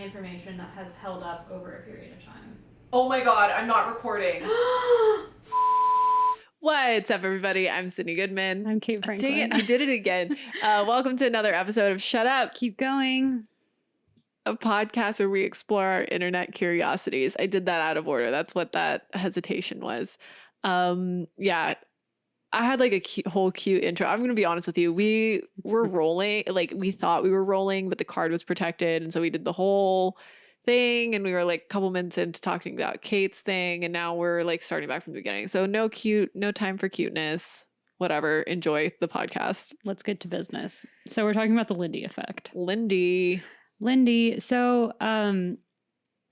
only information that has held up over a period of time. Oh my God, I'm not recording. What's up, everybody? I'm Sydnee Goodman. I'm Kate Franklin. Dang it, I did it again. Welcome to another episode of Shut Up, Keep going. a podcast where we explore our internet curiosities. I did that out of order. That's what that hesitation was. Yeah, I had like a whole cute intro. I'm going to be honest with you. We were rolling, like we thought we were rolling, but the card was protected. And so we did the whole thing and we were like a couple minutes into talking about Kate's thing. And now we're like starting back from the beginning. So no time for cuteness, whatever. Enjoy the podcast. Let's get to business. So we're talking about the Lindy Effect. Lindy. So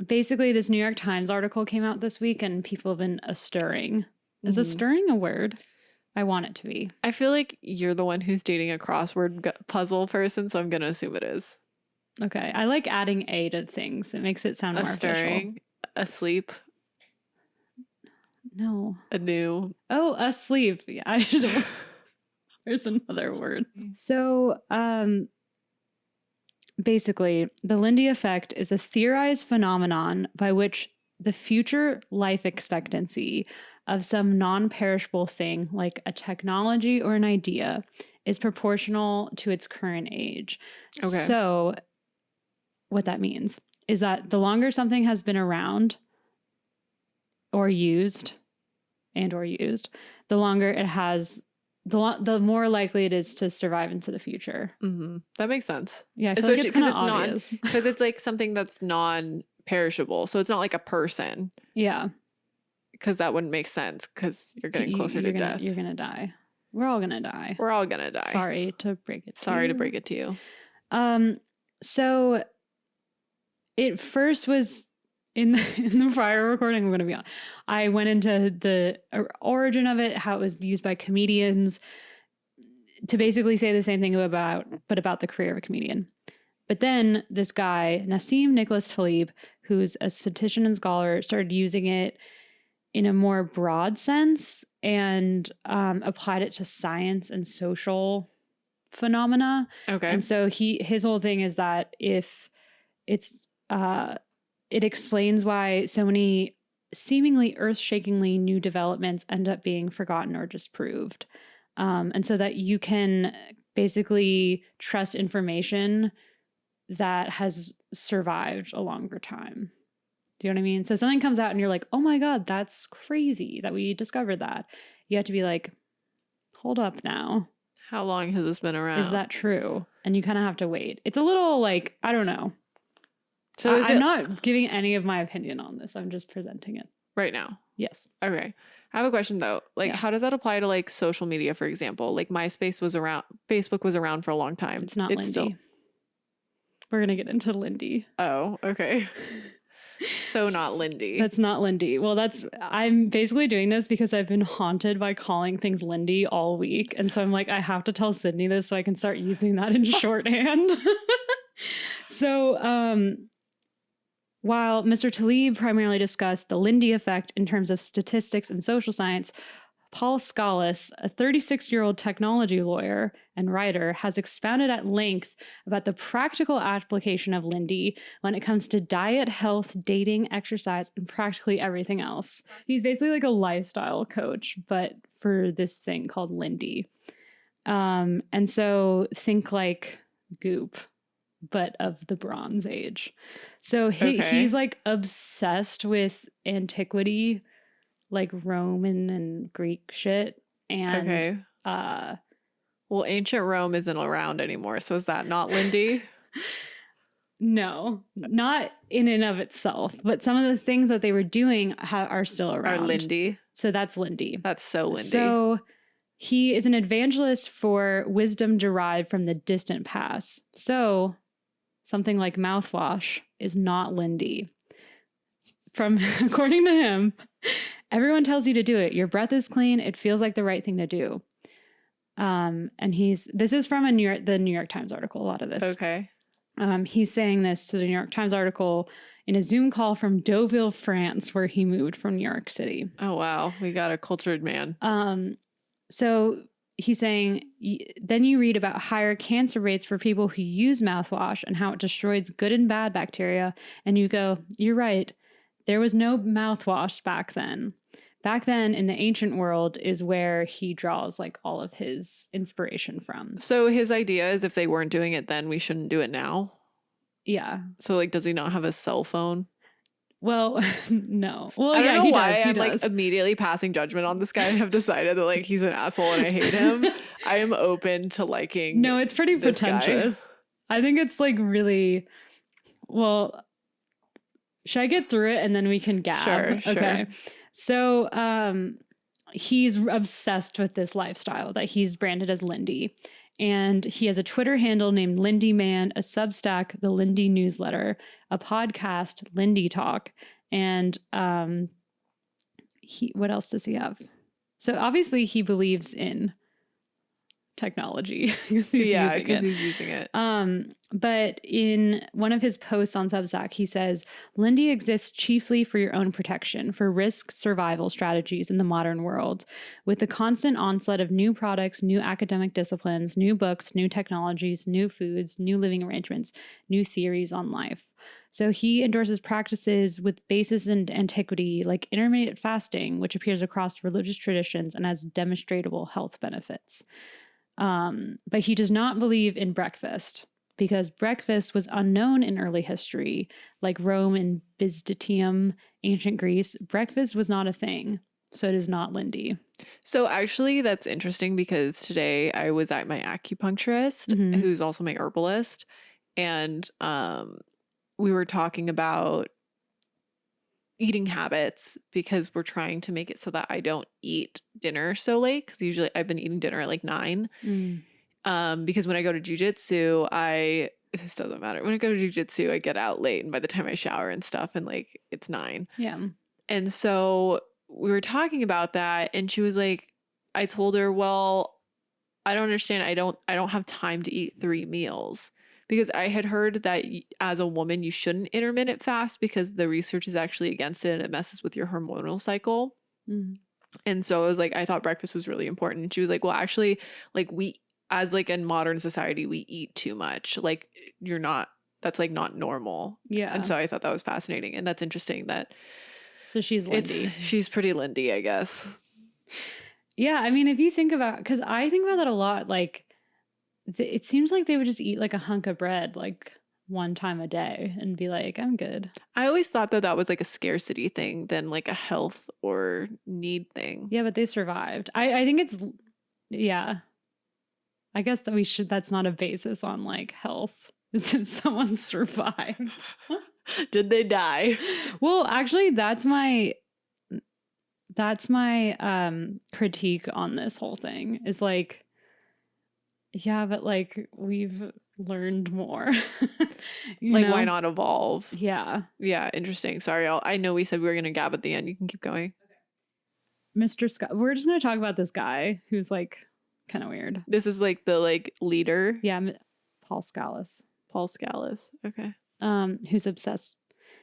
basically this New York Times article came out this week and people have been a-stirring. Is a-stirring a word? I want it to be. I feel like you're the one who's dating a crossword puzzle person, so I'm going to assume it is. Okay. I like adding a to things. It makes it sound more A-stirring, asleep. No. Anew. Oh, asleep. Yeah, there's another word. So, basically, the Lindy Effect is a theorized phenomenon by which the future life expectancy of some non-perishable thing, like a technology or an idea, is proportional to its current age. Okay. So what that means is that the longer something has been around or used, the longer it has, the more likely it is to survive into the future. Mm-hmm. That makes sense. Yeah, I feel like it's kind of obvious. Because it's like something that's non-perishable. So it's not like a person. Yeah. Because that wouldn't make sense because you're getting closer to death. You're going to die. We're all going to die. We're all going to die. Sorry to break it to you. So it first was in the prior recording, I'm going to be on. I went into the origin of it, how it was used by comedians to basically say the same thing about the career of a comedian. But then this guy, Nassim Nicholas Taleb, who's a statistician and scholar, started using it in a more broad sense and applied it to science and social phenomena. Okay. And so his whole thing is that if it's it explains why so many seemingly earth-shakingly new developments end up being forgotten or disproved. And so that you can basically trust information that has survived a longer time. Do you know what I mean? So something comes out and you're like, oh my God, that's crazy that we discovered that. You have to be like, hold up now. How long has this been around? Is that true? And you kind of have to wait. It's a little like, I don't know. So I'm not giving any of my opinion on this. I'm just presenting it. Right now? Yes. Okay. I have a question though. Like, how does that apply to like social media, for example? Like Facebook was around for a long time. It's not Lindy. We're going to get into Lindy. Oh, okay. So not Lindy. That's not Lindy. Well, I'm basically doing this because I've been haunted by calling things Lindy all week. And so I'm like, I have to tell Sydnee this so I can start using that in shorthand. So, while Mr. Taleb primarily discussed the Lindy effect in terms of statistics and social science, Paul Scalis, a 36-year-old technology lawyer and writer, has expounded at length about the practical application of Lindy when it comes to diet, health, dating, exercise, and practically everything else. He's basically like a lifestyle coach, but for this thing called Lindy. And so think like Goop, but of the Bronze Age. So he's like obsessed with antiquity, like Roman and Greek shit. And well, ancient Rome isn't around anymore, so is that not Lindy? No, not in and of itself, but some of the things that they were doing are still around. Are Lindy. So that's Lindy. That's so Lindy. So he is an evangelist for wisdom derived from the distant past. So something like mouthwash is not Lindy. According to him, everyone tells you to do it. Your breath is clean. It feels like the right thing to do. And this is from the New York Times article, a lot of this. Okay. He's saying this to the New York Times article in a Zoom call from Deauville, France, where he moved from New York City. Oh, wow. We got a cultured man. So he's saying, then you read about higher cancer rates for people who use mouthwash and how it destroys good and bad bacteria. And you go, you're right. There was no mouthwash back then. Back then in the ancient world is where he draws like all of his inspiration from. So his idea is if they weren't doing it then, we shouldn't do it now. Yeah. So like, does he not have a cell phone? Well, no. Well, I don't know he why does. He I'm does. like immediately passing judgment on this guy and have decided that like he's an asshole and I hate him. I am open to liking. No, it's pretty this guy. pretentious. I think it's like really, well, should I get through it and then we can gab? Sure. Okay. So he's obsessed with this lifestyle that he's branded as Lindy. And he has a Twitter handle named Lindy Man, a Substack, the Lindy Newsletter, a podcast, Lindy Talk. And what else does he have? So obviously he believes in technology. Because he's using it. But in one of his posts on Substack, he says, Lindy exists chiefly for your own protection, for risk survival strategies in the modern world. With the constant onslaught of new products, new academic disciplines, new books, new technologies, new foods, new living arrangements, new theories on life. So he endorses practices with basis in antiquity, like intermittent fasting, which appears across religious traditions and has demonstrable health benefits. But he does not believe in breakfast because breakfast was unknown in early history, like Rome and Byzantium, ancient Greece. Breakfast was not a thing. So it is not Lindy. So actually that's interesting because today I was at my acupuncturist, who's also my herbalist, and we were talking about eating habits because we're trying to make it so that I don't eat dinner so late because usually I've been eating dinner at like 9. Because when I go to jujitsu, this doesn't matter. When I go to jujitsu, I get out late and by the time I shower and stuff and like it's 9. Yeah. And so we were talking about that and she was like, I told her, well, I don't understand. I don't have time to eat 3 meals. Because I had heard that as a woman, you shouldn't intermittent fast because the research is actually against it and it messes with your hormonal cycle. And so I was like, I thought breakfast was really important. And she was like, well, actually, like we, as like in modern society, we eat too much. Like that's like not normal. Yeah. And so I thought that was fascinating. And that's interesting that. So she's Lindy. She's pretty Lindy, I guess. Yeah. I mean, if you think about, because I think about that a lot, like, it seems like they would just eat like a hunk of bread like one time a day and be like, I'm good. I always thought that was like a scarcity thing than like a health or need thing. Yeah, but they survived. I think it's, yeah. I guess that that's not a basis on like health. Is if someone survived. Did they die? Well, actually, that's my critique on this whole thing is like, yeah, but like we've learned more. Like, why not evolve? Yeah. Yeah, interesting. Sorry, I know we said we were going to gab at the end. You can keep going. Mr. Scott. We're just going to talk about this guy who's like kind of weird. This is like the like leader. Yeah, Paul Scalise. Paul Scalise. Okay. Who's obsessed.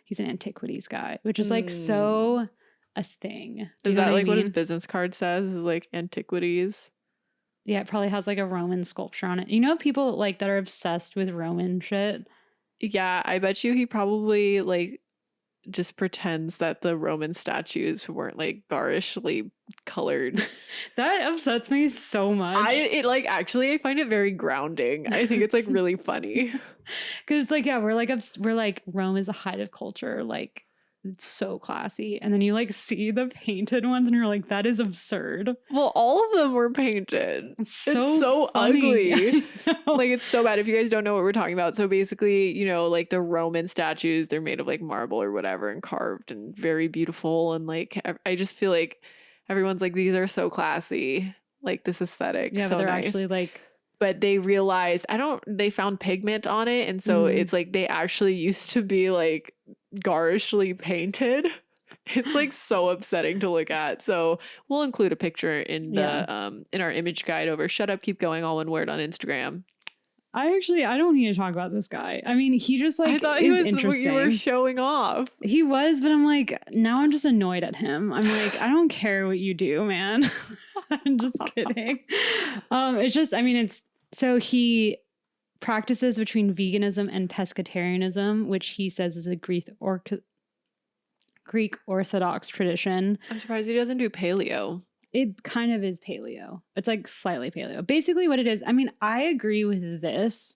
He's an antiquities guy, which is like so a thing. Is that like what his business card says? Is like antiquities? Yeah, it probably has like a Roman sculpture on it. You know, people like that are obsessed with Roman shit. Yeah, I bet you he probably like just pretends that the Roman statues weren't like garishly colored. That upsets me so much. I find it very grounding. I think it's like really funny. Because it's like, yeah, we're like Rome is a height of culture, like it's so classy, and then you like see the painted ones and you're like, that is absurd. Well, all of them were painted. It's so ugly. Like, it's so bad. If you guys don't know what we're talking about, so basically, you know, like the Roman statues, they're made of like marble or whatever and carved and very beautiful, and like I just feel like everyone's like, these are so classy, like this aesthetic. Yeah, so but they're nice. actually like, but they realized they found pigment on it, and so it's like they actually used to be like garishly painted. It's like so upsetting to look at. So we'll include a picture in the in our image guide over Shut Up Keep Going, all one word, on Instagram. I don't need to talk about this guy. I mean, he just like, I thought he was interesting. You were showing off. He was, but I'm like, now I'm just annoyed at him. I'm like, I don't care what you do, man. I'm just kidding. It's just, I mean, it's so he practices between veganism and pescatarianism, which he says is a Greek Orthodox tradition. I'm surprised he doesn't do paleo. It kind of is paleo. It's like slightly paleo. Basically, what it is, I mean, I agree with this.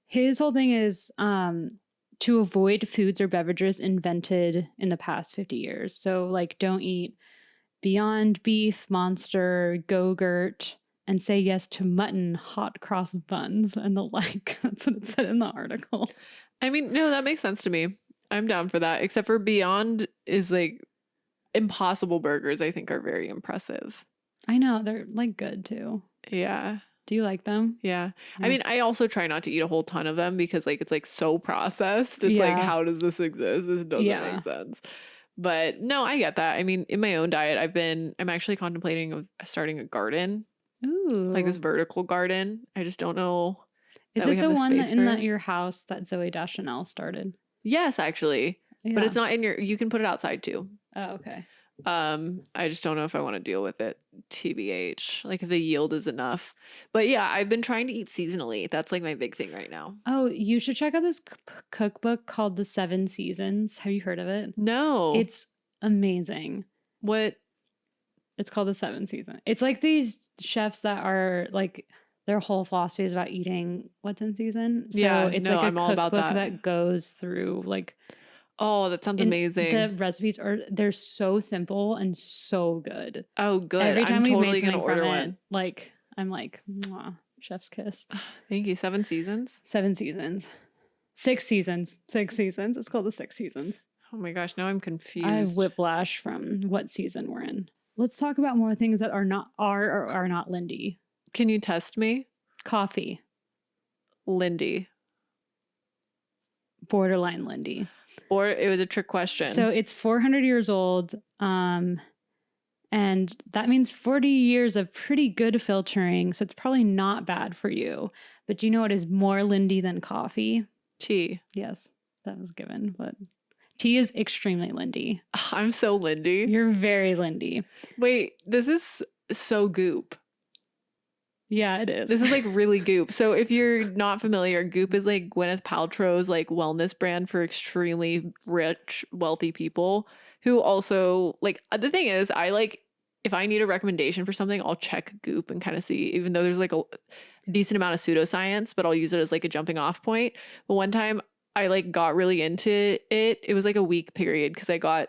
His whole thing is to avoid foods or beverages invented in the past 50 years. So, like, don't eat Beyond Beef, Monster, Go-Gurt, and say yes to mutton, hot cross buns, and the like. That's what it said in the article. I mean, no, that makes sense to me. I'm down for that. Except for Beyond is like Impossible Burgers, I think are very impressive. I know. They're like good too. Yeah. Do you like them? Yeah. Yeah. I mean, I also try not to eat a whole ton of them because like it's like so processed. It's like, Yeah. how does this exist? This doesn't Yeah. make sense. But no, I get that. I mean, in my own diet, I'm actually contemplating of starting a garden, Ooh. like this vertical garden. I just don't know. Is that we it have the one space that in for that it. your house that Zoe Deschanel started? Yes, actually. But Yeah. it's not in you can put it outside too. Oh, okay. I just don't know if I want to deal with it, TBH, like if the yield is enough. But yeah, I've been trying to eat seasonally. That's like my big thing right now. Oh, you should check out this cookbook called The 7 Seasons. Have you heard of it? No. It's amazing. What? It's called The 7 Seasons. It's like these chefs that are like their whole philosophy is about eating what's in season. So Yeah, it's no, like a I'm all about cookbook that. that goes through like Oh, that sounds and amazing. the recipes they're so simple and so good. Oh, good. Every time I'm we totally made gonna something order from one. it, like I'm like, mwah, chef's kiss. Thank you. 7 seasons. 7 seasons. 6 seasons. 6 seasons. It's called The 6 Seasons. Oh my gosh, now I'm confused. I have whiplash from what season we're in. Let's talk about more things that are not or are not Lindy. Can you test me? Coffee. Lindy. Borderline Lindy. Or it was a trick question. So it's 400 years old. And that means 40 years of pretty good filtering. So it's probably not bad for you. But do you know what is more Lindy than coffee? tea. Yes, that was given. But tea is extremely Lindy. I'm so Lindy. You're very Lindy. Wait, this is so goop. Yeah, it is. This is like really goop. So if you're not familiar, Goop is like Gwyneth Paltrow's like wellness brand for extremely rich, wealthy people who also like the thing is I like if I need a recommendation for something, I'll check Goop and kind of see, even though there's like a decent amount of pseudoscience, but I'll use it as like a jumping off point. But one time I like got really into it. It was like a week period because I got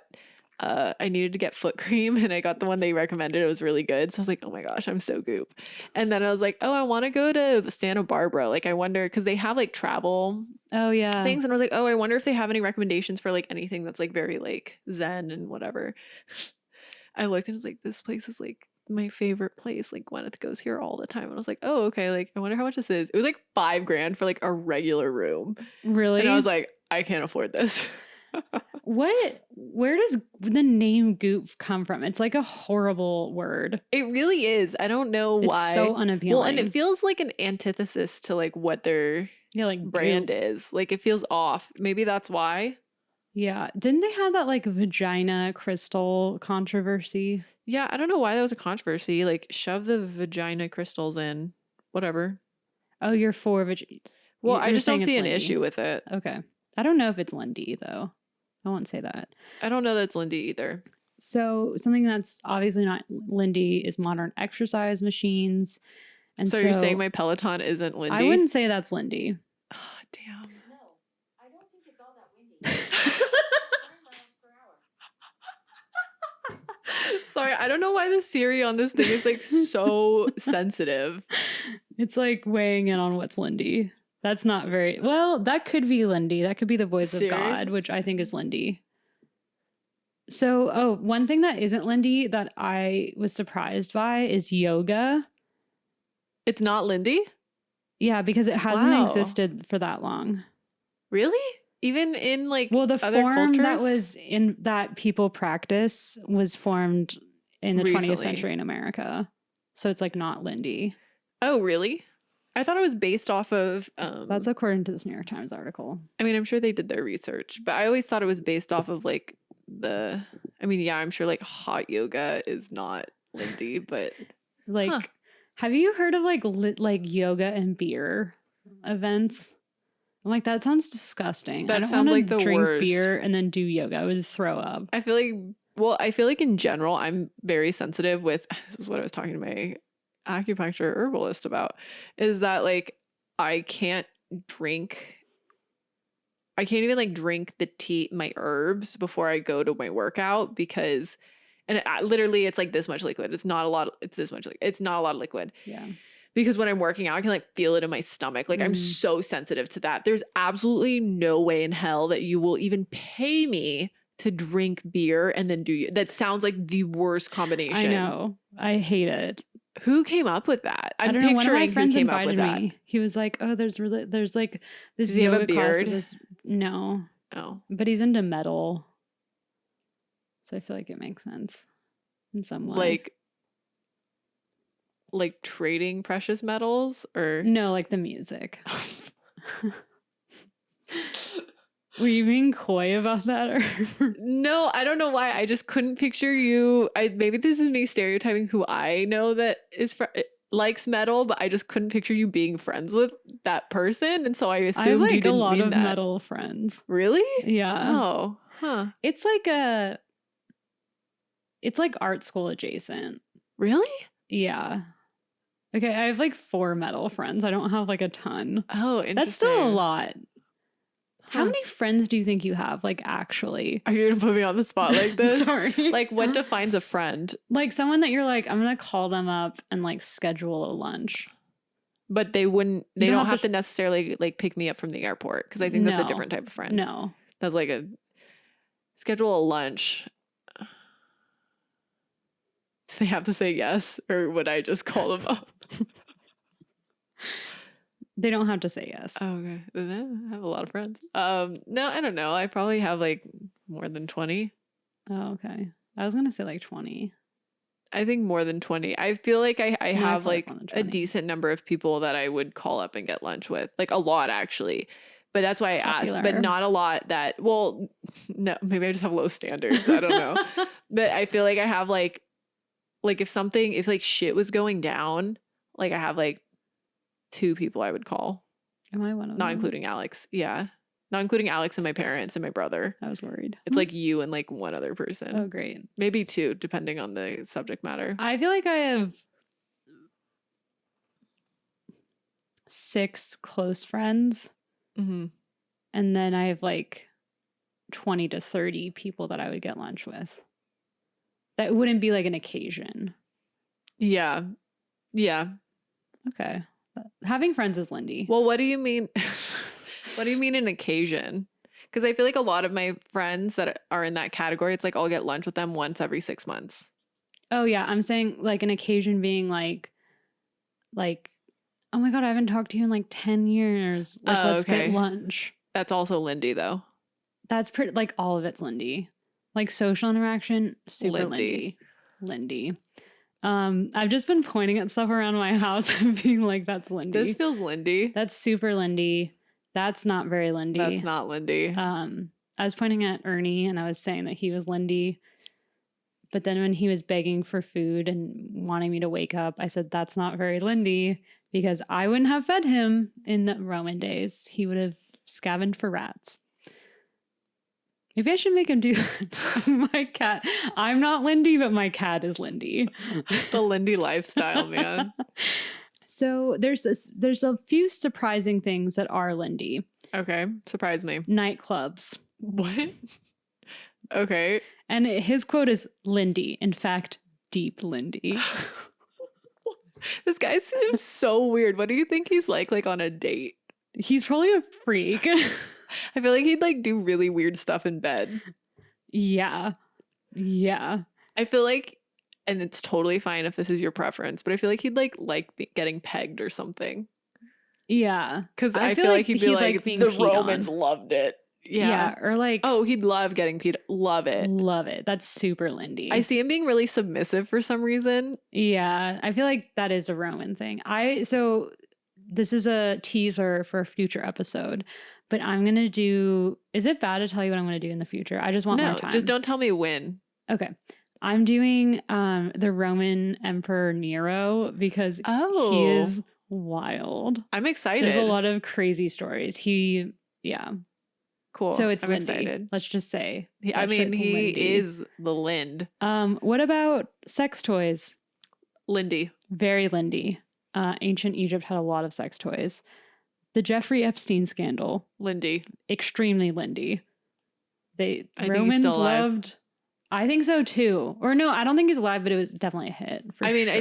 I needed to get foot cream and I got the one they recommended. It was really good. So I was like, oh my gosh, I'm so goop. And then I was like, oh, I want to go to Santa Barbara. Like I wonder, because they have like travel Oh, yeah. things. And I was like, oh, I wonder if they have any recommendations for like anything that's like very like Zen and whatever. I looked and it was like, this place is like my favorite place. Like Gwyneth goes here all the time. And I was like, oh, okay. Like I wonder how much this is. It was like $5,000 for like a regular room. Really? And I was like, I can't afford this. Where does the name Goop come from? It's like a horrible word. It really is. I don't know It's why. so unappealing. Well, and it feels like an antithesis to like what their yeah, like brand Goop. is. Like it feels off. Maybe that's why. Yeah. Didn't they have that like vagina crystal controversy? Yeah, I don't know why that was a controversy. Like shove the vagina crystals in. Whatever. Oh, you're for Well, you're I just don't saying see it's an Lindy. issue with it. Okay. I don't know if it's Lindy though. I won't say that. I don't know that it's Lindy either. So something that's obviously not Lindy is modern exercise machines. And So, you're saying my Peloton isn't Lindy? I wouldn't say that's Lindy. Oh, damn. No, I don't think it's all that windy. 9 miles per hour. Sorry, I don't know why the Siri on this thing is like so sensitive. It's like weighing in on what's Lindy. That's not very well. That could be Lindy. That could be the voice Siri? of God, which I think is Lindy. So, one thing that isn't Lindy that I was surprised by is yoga. It's not Lindy? Yeah, because it hasn't Wow. existed for that long. Really? Even in like Well, the other form that cultures? was in that people practice was formed in the 20th Recently. century in America. So it's like not Lindy. Oh, really? I thought it was based off of That's according to this New York Times article. I mean, I'm sure they did their research, but I always thought it was based off of like yeah, I'm sure like hot yoga is not Lindy, but Like, Huh. have you heard of like like yoga and beer events? I'm like, that sounds disgusting. I That don't sounds want like to the drink worst. beer and then do yoga. I would throw up. I feel like in general, I'm very sensitive with, this is what I was talking to my acupuncture herbalist about, is that like I can't even like drink the tea, my herbs before I go to my workout because, and literally it's like this much liquid. It's not a lot. It's this much. It's not a lot of liquid. Yeah. Because when I'm working out, I can like feel it in my stomach. Like I'm so sensitive to that. There's absolutely no way in hell that you will even pay me to drink beer and then that sounds like the worst combination. I know. I hate it. Who came up with that? I I'm don't know. One of my picturing who friends came up with invited that. me. He was like, "Oh, there's like this Does he have a yoga class at beard? this." No, Oh, but he's into metal, so I feel like it makes sense in some way. like trading precious metals or No, like the music. Were you being coy about that, or No, I don't know why. I just couldn't picture you. Maybe this is me stereotyping who I know that likes metal, but I just couldn't picture you being friends with that person, and so I I have assumed you like a didn't lot mean of that. metal friends. Really? Yeah, Oh, huh. it's like art school adjacent. Really? Yeah. Okay, I have like 4 metal friends. I don't have like a ton. Oh, interesting. That's still a lot. How Huh. many friends do you think you have, like, actually? Are you gonna put me on the spot like this? Sorry. Like, what defines a friend? Like someone that you're like, I'm gonna call them up and like schedule a lunch. But they wouldn't. They don't don't have have to to necessarily like pick me up from the airport because I think that's a No. different type of friend. No. That's like a schedule a lunch. Do they have to say yes, or would I just call them up? They don't have to say yes. Oh, okay. Then I have a lot of friends. No, I don't know. I probably have like more than 20. Oh, okay. I was gonna say like 20. I think more than 20. I feel like I I have feel like like more than a 20. decent number of people that I would call up and get lunch with. Like a lot actually. But that's why I asked. But Popular. not a lot that, well, no, maybe I just have low standards. I don't know. But I feel like I have like if like shit was going down, like I have like 2 people I would call. Am I one of Not them? including Alex. Yeah. Not including Alex and my parents and my brother. I was worried. It's like you and like one other person. Oh, great. Maybe 2, depending on the subject matter. I feel like I have 6 close friends, Mm-hmm. and then I have like 20 to 30 people that I would get lunch with. That wouldn't be like an occasion. Yeah. Yeah. Okay. Having friends is Lindy. Well, what do you mean? What do you mean an occasion? Because I feel like a lot of my friends that are in that category, it's like I'll get lunch with them once every 6 months. Oh yeah, I'm saying like an occasion being like, oh my God, I haven't talked to you in like 10 years. Like, Oh, let's okay. get lunch. That's also Lindy, though. That's pretty, like all of it's Lindy. Like social interaction, super Lindy. Lindy. I've just been pointing at stuff around my house and being like, that's Lindy. This feels Lindy. That's super Lindy. That's not very Lindy. That's not Lindy. I was pointing at Ernie and I was saying that he was Lindy. But then when he was begging for food and wanting me to wake up, I said, that's not very Lindy because I wouldn't have fed him in the Roman days. He would have scavenged for rats. Maybe I should make him do that. My cat. I'm not Lindy, but my cat is Lindy. The Lindy lifestyle, man. So there's a few surprising things that are Lindy. Okay. Surprise me. Nightclubs. What? Okay. And his quote is Lindy. In fact, deep Lindy. This guy seems so weird. What do you think he's like on a date? He's probably a freak. I feel like he'd like do really weird stuff in bed. Yeah. Yeah. I feel like, and it's totally fine if this is your preference, but I feel like he'd like getting pegged or something. Yeah. Because I feel like he'd be like being the peed Romans on. loved it. Yeah. Or like, Oh, he'd love getting peed. Love it. love it. That's super Lindy. I see him being really submissive for some reason. Yeah. I feel like that is a Roman thing. So this is a teaser for a future episode, but I'm going to do, is it bad to tell you what I'm going to do in the future? I just want more No, time. just don't tell me when. Okay. I'm doing the Roman Emperor Nero because Oh. he is wild. I'm excited. There's a lot of crazy stories. Yeah. Cool. So it's I'm Lindy. excited. Let's just say. I that mean, shit's he Lindy. is the Lind. What about sex toys? Lindy. Very Lindy. Ancient Egypt had a lot of sex toys. The Jeffrey Epstein scandal. Lindy. Extremely Lindy. I think he's Romans still alive. loved. I think so too. Or no, I don't think he's alive, but it was definitely a hit. I mean, I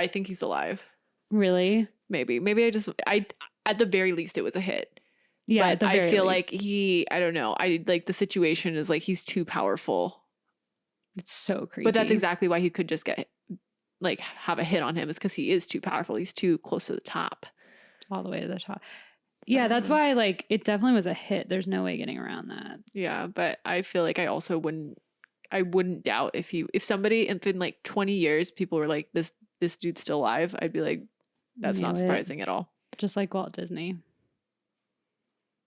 think he's alive. Really? Maybe at the very least it was a hit. Yeah, but at the I very feel least. like I don't know. I like the situation is like he's too powerful. It's so creepy. But that's exactly why he could just get like have a hit on him is because he is too powerful. He's too close to the top. all the way to the top. Yeah, that's why like it definitely was a hit. There's no way getting around that. Yeah, but I feel like I also wouldn't doubt if somebody in like 20 years people were like this dude's still alive, I'd be like that's Knew not it. surprising at all. Just like Walt Disney.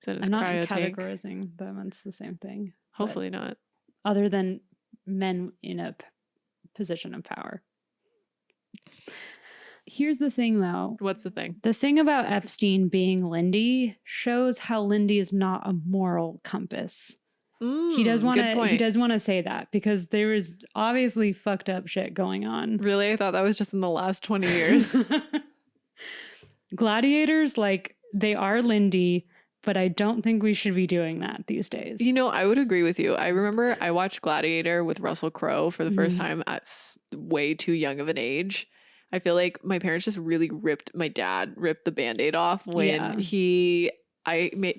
So it's I'm not cryo tank. categorizing them. It's the same thing. Hopefully not. Other than men in a position of power. Here's the thing, though. What's the thing? The thing about Epstein being Lindy shows how Lindy is not a moral compass. He does want to say that because there is obviously fucked up shit going on. Really? I thought that was just in the last 20 years. Gladiators, like, they are Lindy, but I don't think we should be doing that these days. You know, I would agree with you. I remember I watched Gladiator with Russell Crowe for the first time at way too young of an age. I feel like my parents just really my dad ripped the Band-Aid off when The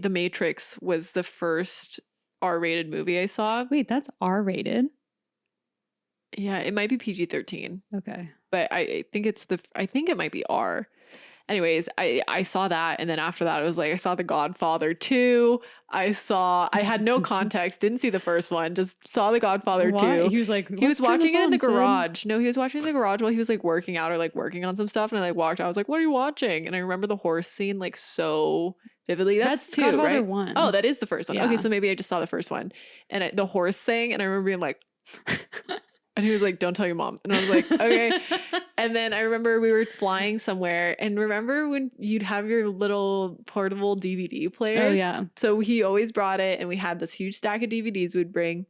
Matrix was the first R-rated movie I saw. Wait, that's R-rated? Yeah, it might be PG-13. Okay. But I think it might be R. Anyways, I saw that, and then after that, I was like, I saw The Godfather 2. I had no context, didn't see the first one, just saw The Godfather 2. He was like, he was watching it in the garage. No, he was watching it in the garage while he was like working out or like working on some stuff, and I like walked out. I was like, what are you watching? And I remember the horse scene like so vividly. That's 2, Godfather right? 1. Oh, that is the first one. Yeah. Okay, so maybe I just saw the first one, and the horse thing, and I remember being like. And he was like, don't tell your mom. And I was like, okay. And then I remember we were flying somewhere. And remember when you'd have your little portable DVD player? Oh, yeah. So he always brought it. And we had this huge stack of DVDs we'd bring.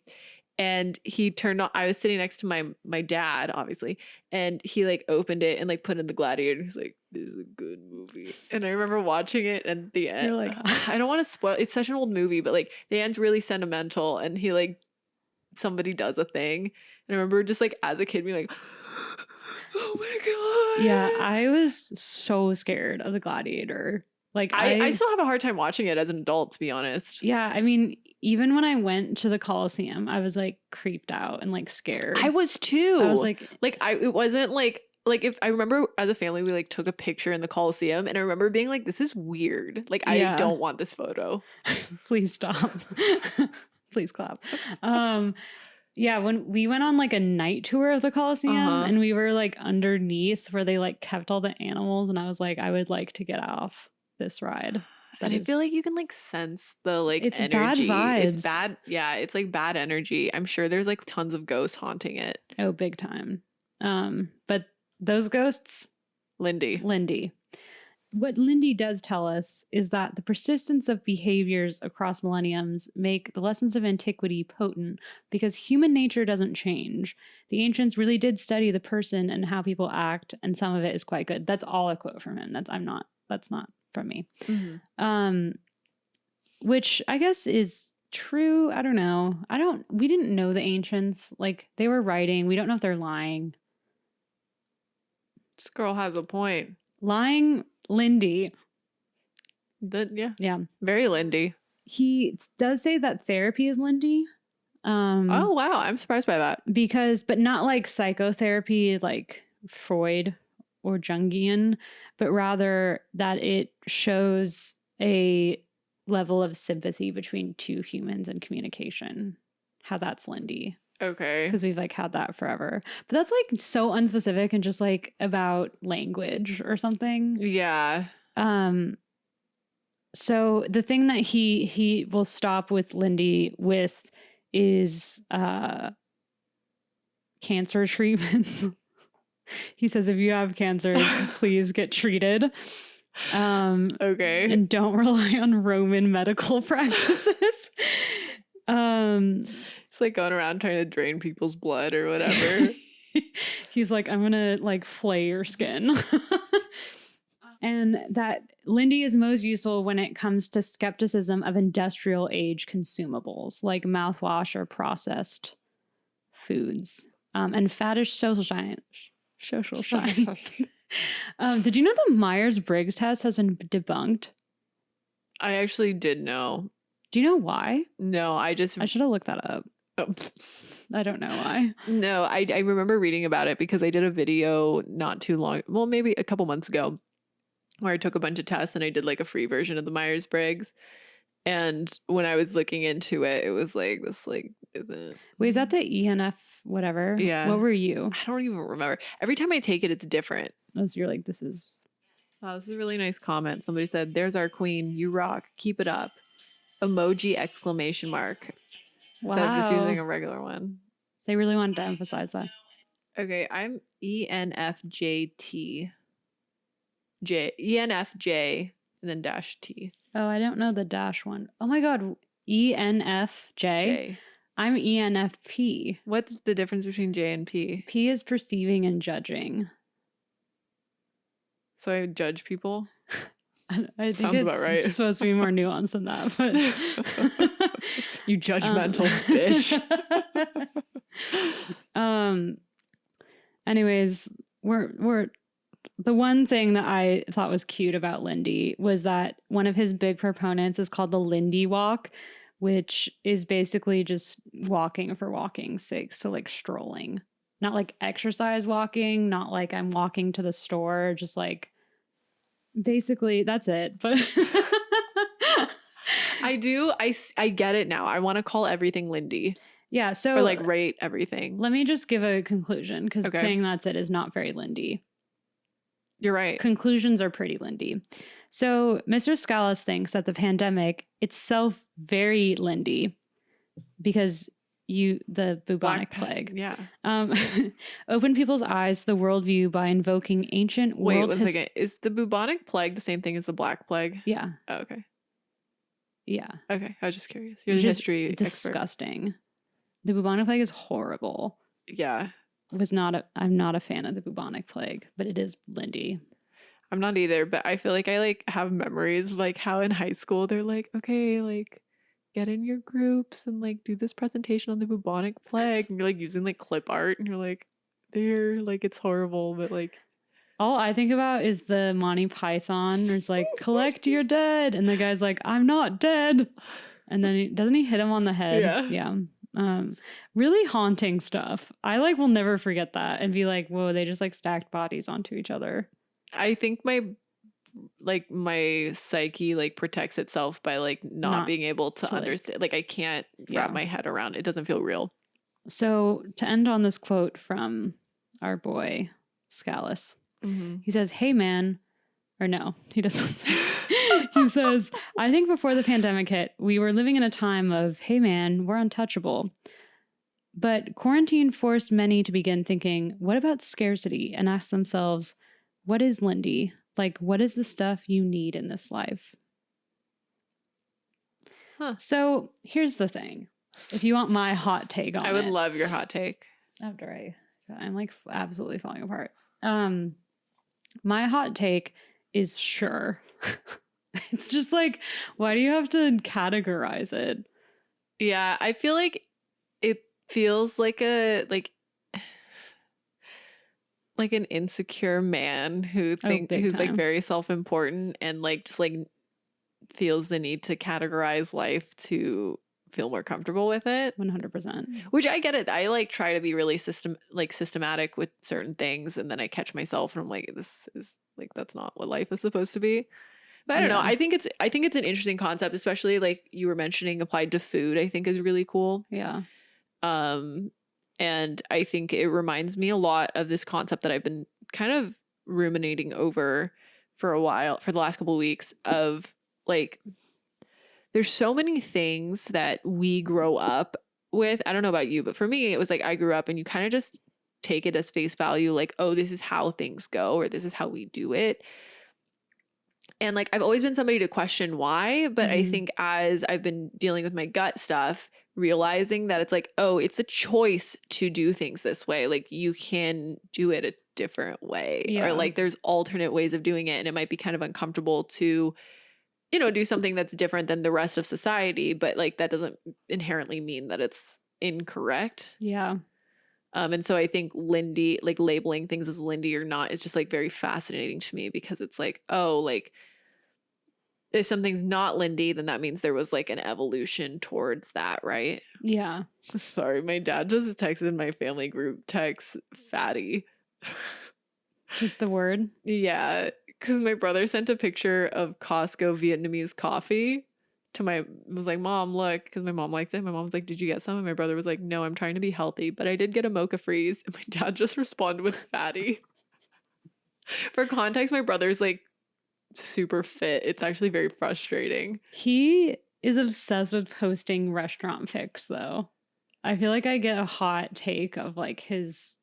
And he turned on, I was sitting next to my dad, obviously. And he like opened it and like put in The Gladiator. He's like, this is a good movie. And I remember watching it and at the end. You're like, I don't want to spoil. It's such an old movie. But like the end's really sentimental. And he like, somebody does a thing. And I remember just like as a kid being like, oh my God. Yeah, I was so scared of The Gladiator. Like I still have a hard time watching it as an adult, to be honest. Yeah, I mean, even when I went to the Coliseum, I was like creeped out and like scared. I was too. I was like it wasn't like if I remember as a family, we like took a picture in the Coliseum and I remember being like, this is weird. Like, I don't want this photo. Please stop. Please clap. Yeah, when we went on like a night tour of the Coliseum and we were like underneath where they like kept all the animals and I was like, I would like to get off this ride. And I feel like you can like sense the like it's energy. bad vibes. It's bad. Yeah, it's like bad energy. I'm sure there's like tons of ghosts haunting it. Oh, big time. But those ghosts, Lindy. What Lindy does tell us is that the persistence of behaviors across millenniums make the lessons of antiquity potent because human nature doesn't change. The ancients really did study the person and how people act, and some of it is quite good. That's all a quote from him. That's not from me. Mm-hmm. Which I guess is true. I don't know. We didn't know the ancients. Like they were writing. We don't know if they're lying. This girl has a point. Lying Lindy. Yeah. Very Lindy. He does say that therapy is Lindy. Oh, wow. I'm surprised by that. But not like psychotherapy like Freud or Jungian, but rather that it shows a level of sympathy between two humans and communication. How that's Lindy. Okay. Because we've like had that forever. But that's like so unspecific and just like about language or something. Yeah. So the thing that he will stop with Lindy with is cancer treatments. He says if you have cancer, please get treated. Okay. And don't rely on Roman medical practices. It's like going around trying to drain people's blood or whatever. He's like, I'm gonna like flay your skin. And that Lindy is most useful when it comes to skepticism of industrial age consumables like mouthwash or processed foods, and faddish social science. Did you know the Myers-Briggs test has been debunked? I actually did know. Do you know why? No, I should have looked that up. Oh. I don't know why. No, I remember reading about it because I did a video not too long, well, maybe a couple months ago, where I took a bunch of tests and I did like a free version of the Myers-Briggs. And when I was looking into it, it was like this, like, wait, is that the ENF whatever? Yeah. What were you? I don't even remember. Every time I take it, it's different. You're like, this is. Wow, this is a really nice comment. Somebody said, "There's our queen. You rock. Keep it up." Emoji exclamation mark. Wow. Instead of just using a regular one. They really wanted to emphasize that. Okay, I'm ENFJT. ENFJ and then dash T. Oh, I don't know the dash one. Oh my God. ENFJ. J. I'm ENFP. What's the difference between J and P? P is perceiving and judging. So I judge people? I think Sounds it's about right. supposed to be more nuanced than that. But You judgmental bitch. Anyways, we're the one thing that I thought was cute about Lindy was that one of his big proponents is called the Lindy Walk, which is basically just walking for walking's sake. So like strolling, not like exercise walking, not like I'm walking to the store, just like basically that's it. But I get it now. I want to call everything Lindy. Yeah. So or like rate everything. Let me just give a conclusion because Okay. saying that's it is not very Lindy. You're right. Conclusions are pretty Lindy. So Mr. Scalise thinks that the pandemic itself very Lindy because the bubonic plague. Yeah. Opened people's eyes to the worldview by invoking ancient Wait, world one second. Is the bubonic plague the same thing as the black plague? Yeah. Oh, okay. Yeah. Okay. I was just curious. You're the Just history expert. disgusting. The bubonic plague is horrible. Yeah. I'm not a fan of the bubonic plague, but it is Lindy. I'm not either, but I feel like I like have memories of like how in high school they're like, okay, like get in your groups and like do this presentation on the bubonic plague. And you're like using like clip art and you're like, they're like, it's horrible, but like. All I think about is the Monty Python. There's like, collect your dead. And the guy's like, I'm not dead. And then doesn't he hit him on the head? Yeah. Really haunting stuff. I like will never forget that and be like, whoa, they just like stacked bodies onto each other. I think my psyche like protects itself by like not being able to understand. Like I can't wrap my head around it. It doesn't feel real. So to end on this quote from our boy Scalise, he says, hey man, or no, he doesn't. He says, I think before the pandemic hit, we were living in a time of, hey man, we're untouchable. But quarantine forced many to begin thinking, what about scarcity? And ask themselves, what is Lindy? Like, what is the stuff you need in this life? So here's the thing. If you want my hot take on it. I would love your hot take. After I'm like absolutely falling apart. My hot take is sure. It's just like, why do you have to categorize it? Yeah, I feel like it feels like like an insecure man who's like very self-important and like just like feels the need to categorize life to feel more comfortable with it. 100%. Which I get it. I like try to be really systematic with certain things, and then I catch myself and I'm like, this is like that's not what life is supposed to be. But I don't know. I think it's an interesting concept, especially like you were mentioning applied to food, I think is really cool. Yeah. And I think it reminds me a lot of this concept that I've been kind of ruminating over for a while, for the last couple of weeks, of like, there's so many things that we grow up with. I don't know about you, but for me, it was like I grew up and you kind of just take it as face value, like, oh, this is how things go, or this is how we do it. And like, I've always been somebody to question why, but I think as I've been dealing with my gut stuff, realizing that it's like, oh, it's a choice to do things this way. Like, you can do it a different way, or like there's alternate ways of doing it. And it might be kind of uncomfortable to, you know, do something that's different than the rest of society, but like, that doesn't inherently mean that it's incorrect. Yeah. And so I think Lindy, like labeling things as Lindy or not, is just like very fascinating to me, because it's like, oh, like if something's not Lindy, then that means there was like an evolution towards that, right? Yeah. Sorry, my dad just texted my family group text fatty. Just the word. Yeah, because my brother sent a picture of Costco Vietnamese coffee to was like, Mom, look, because my mom likes it. My mom was like, did you get some? And my brother was like, no, I'm trying to be healthy, but I did get a mocha freeze. And my dad just responded with fatty. For context, my brother's like super fit. It's actually very frustrating. He is obsessed with posting restaurant pics, though. I feel like I get a hot take of like his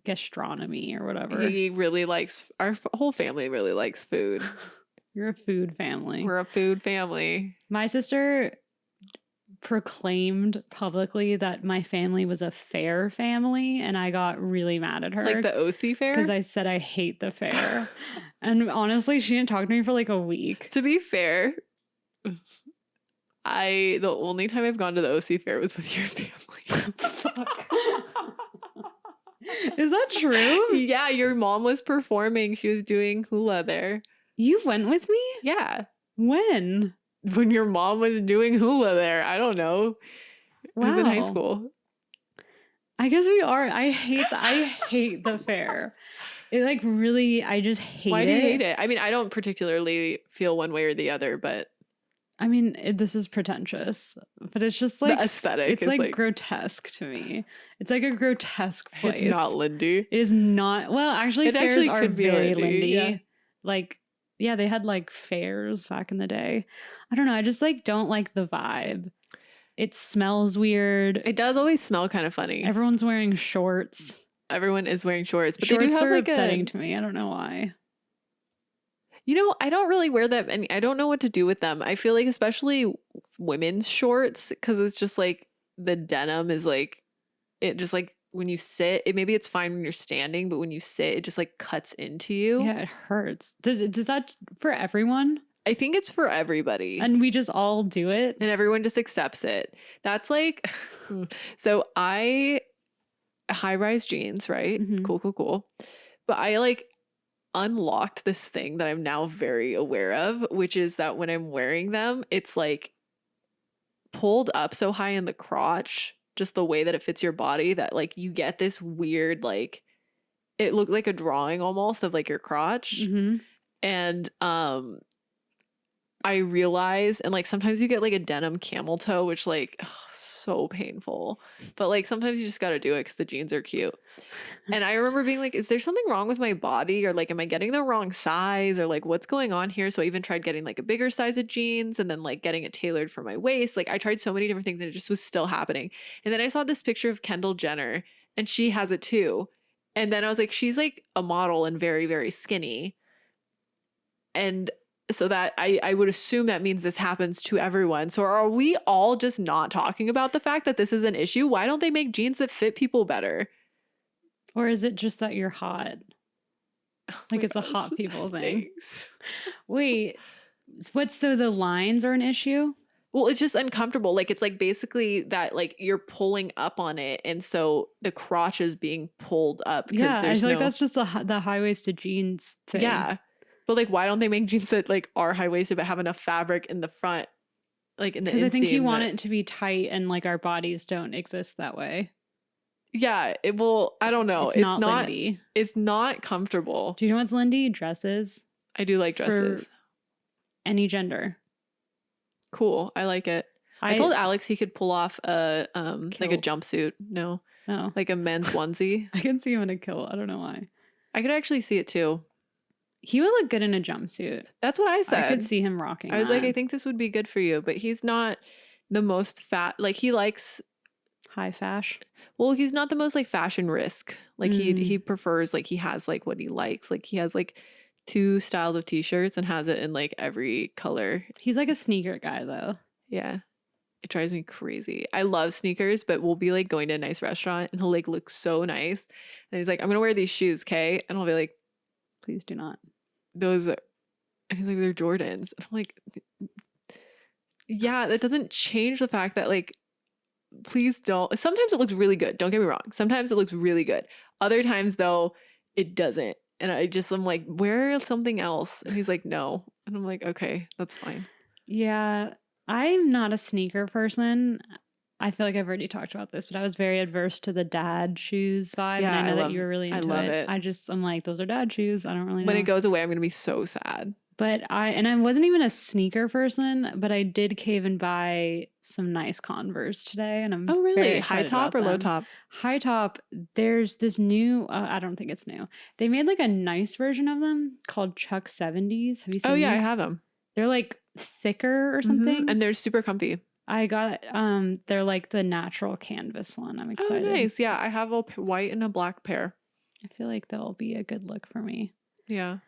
gastronomy or whatever. He really likes, our whole family really likes food. You're a food family. We're a food family. My sister proclaimed publicly that my family was a fair family, and I got really mad at her. Like the OC fair? Because I said I hate the fair. And honestly, she didn't talk to me for like a week. To be fair, the only time I've gone to the OC fair was with your family. Fuck. Is that true? Yeah, your mom was performing. She was doing hula there. You went with me? Yeah. When? When your mom was doing hula there. I don't know. I was in high school. I guess we are. I hate the fair. It like really, I just hate it. Why do you hate it? I mean, I don't particularly feel one way or the other, but I mean, this is pretentious, but it's just like the aesthetic. It's is like grotesque to me. It's like a grotesque place. It's not Lindy. It is not. Well, actually, It fairs actually are could be very Lindy, Lindy. yeah. Like, yeah, they had like fairs back in the day. I don't know. I just like don't like the vibe. It smells weird. It does always smell kind of funny. Everyone's wearing shorts. Everyone is wearing shorts, but Shorts they do have are like upsetting to me. I don't know why. You know, I don't really wear them, and I don't know what to do with them. I feel like especially women's shorts, because it's just like the denim is like, it just like when you sit, maybe it's fine when you're standing, but when you sit, it just like cuts into you. Yeah, it hurts. Does that for everyone? I think it's for everybody. And we just all do it. And everyone just accepts it. That's like, so high rise jeans, right? Mhm. Cool. But I like unlocked this thing that I'm now very aware of, which is that when I'm wearing them, it's like pulled up so high in the crotch, just the way that it fits your body, that like you get this weird, like it looked like a drawing almost of like your crotch. Mm-hmm. And I realize, and like sometimes you get like a denim camel toe, which like so painful, but like sometimes you just got to do it because the jeans are cute. And I remember being like, is there something wrong with my body, or like am I getting the wrong size, or like what's going on here? So I even tried getting like a bigger size of jeans, and then like getting it tailored for my waist. Like I tried so many different things, and it just was still happening. And then I saw this picture of Kendall Jenner, and she has it too. And then I was like, she's like a model and very, very skinny. And so that I would assume that means this happens to everyone. So are we all just not talking about the fact that this is an issue? Why don't they make jeans that fit people better? Or is it just that you're hot? Like it's a gosh. hot people thing. Thanks. Wait, so the lines are an issue? Well, it's just uncomfortable. Like it's like basically that like you're pulling up on it, and so the crotch is being pulled up. Yeah, I feel like no, that's just the high-waisted jeans thing. yeah. But like, why don't they make jeans that like are high waisted but have enough fabric in the front, like in the Because I think you inseam want that- it to be tight, and like our bodies don't exist that way. Yeah, it will. I don't know. It's not Lindy. It's not comfortable. Do you know what's Lindy? Dresses. I do like dresses. For any gender. Cool. I like it. I told Alex he could pull off a like a Kilt. jumpsuit. No, No. like a men's onesie. I can see him in a kilt. I don't know why. I could actually see it too. He would look good in a jumpsuit. That's what I said. I could see him rocking I was like, that. I think this would be good for you, but he's not the most fat. Like he likes. High fash. Well, he's not the most like fashion risk. Like he Mm. prefers like he has like what he likes. Like he has like 2 styles of t-shirts and has it in like every color. He's like a sneaker guy though. Yeah. It drives me crazy. I love sneakers, but we'll be like going to a nice restaurant and he'll like look so nice. And he's like, I'm gonna wear these shoes, okay? And I'll be like, Please do not. those are, and he's like, they're Jordans. And I'm like, yeah, that doesn't change the fact that like, please don't. Sometimes it looks really good. Don't get me wrong. Sometimes it looks really good. Other times though, it doesn't. And I'm like, wear something else. And he's like, no. And I'm like, okay, that's fine. Yeah, I'm not a sneaker person. I feel like I've already talked about this, but I was very adverse to the dad shoes vibe. Yeah, and I know I that love- you were really I into love it. it. I'm like, those are dad shoes. I don't really know. When it goes away, I'm gonna be so sad. But I wasn't even a sneaker person, but I did cave and buy some nice Converse today, and I'm Oh, very really? High excited top about or low them. top? High top. There's this new. I don't think it's new. They made like a nice version of them called Chuck 70s. Have you seen? Oh yeah, I these? have them. They're like thicker or something. And they're super comfy. I got they're like the natural canvas one. I'm excited. Oh, nice. Yeah, I have a white and a black pair. I feel like they'll be a good look for me. Yeah.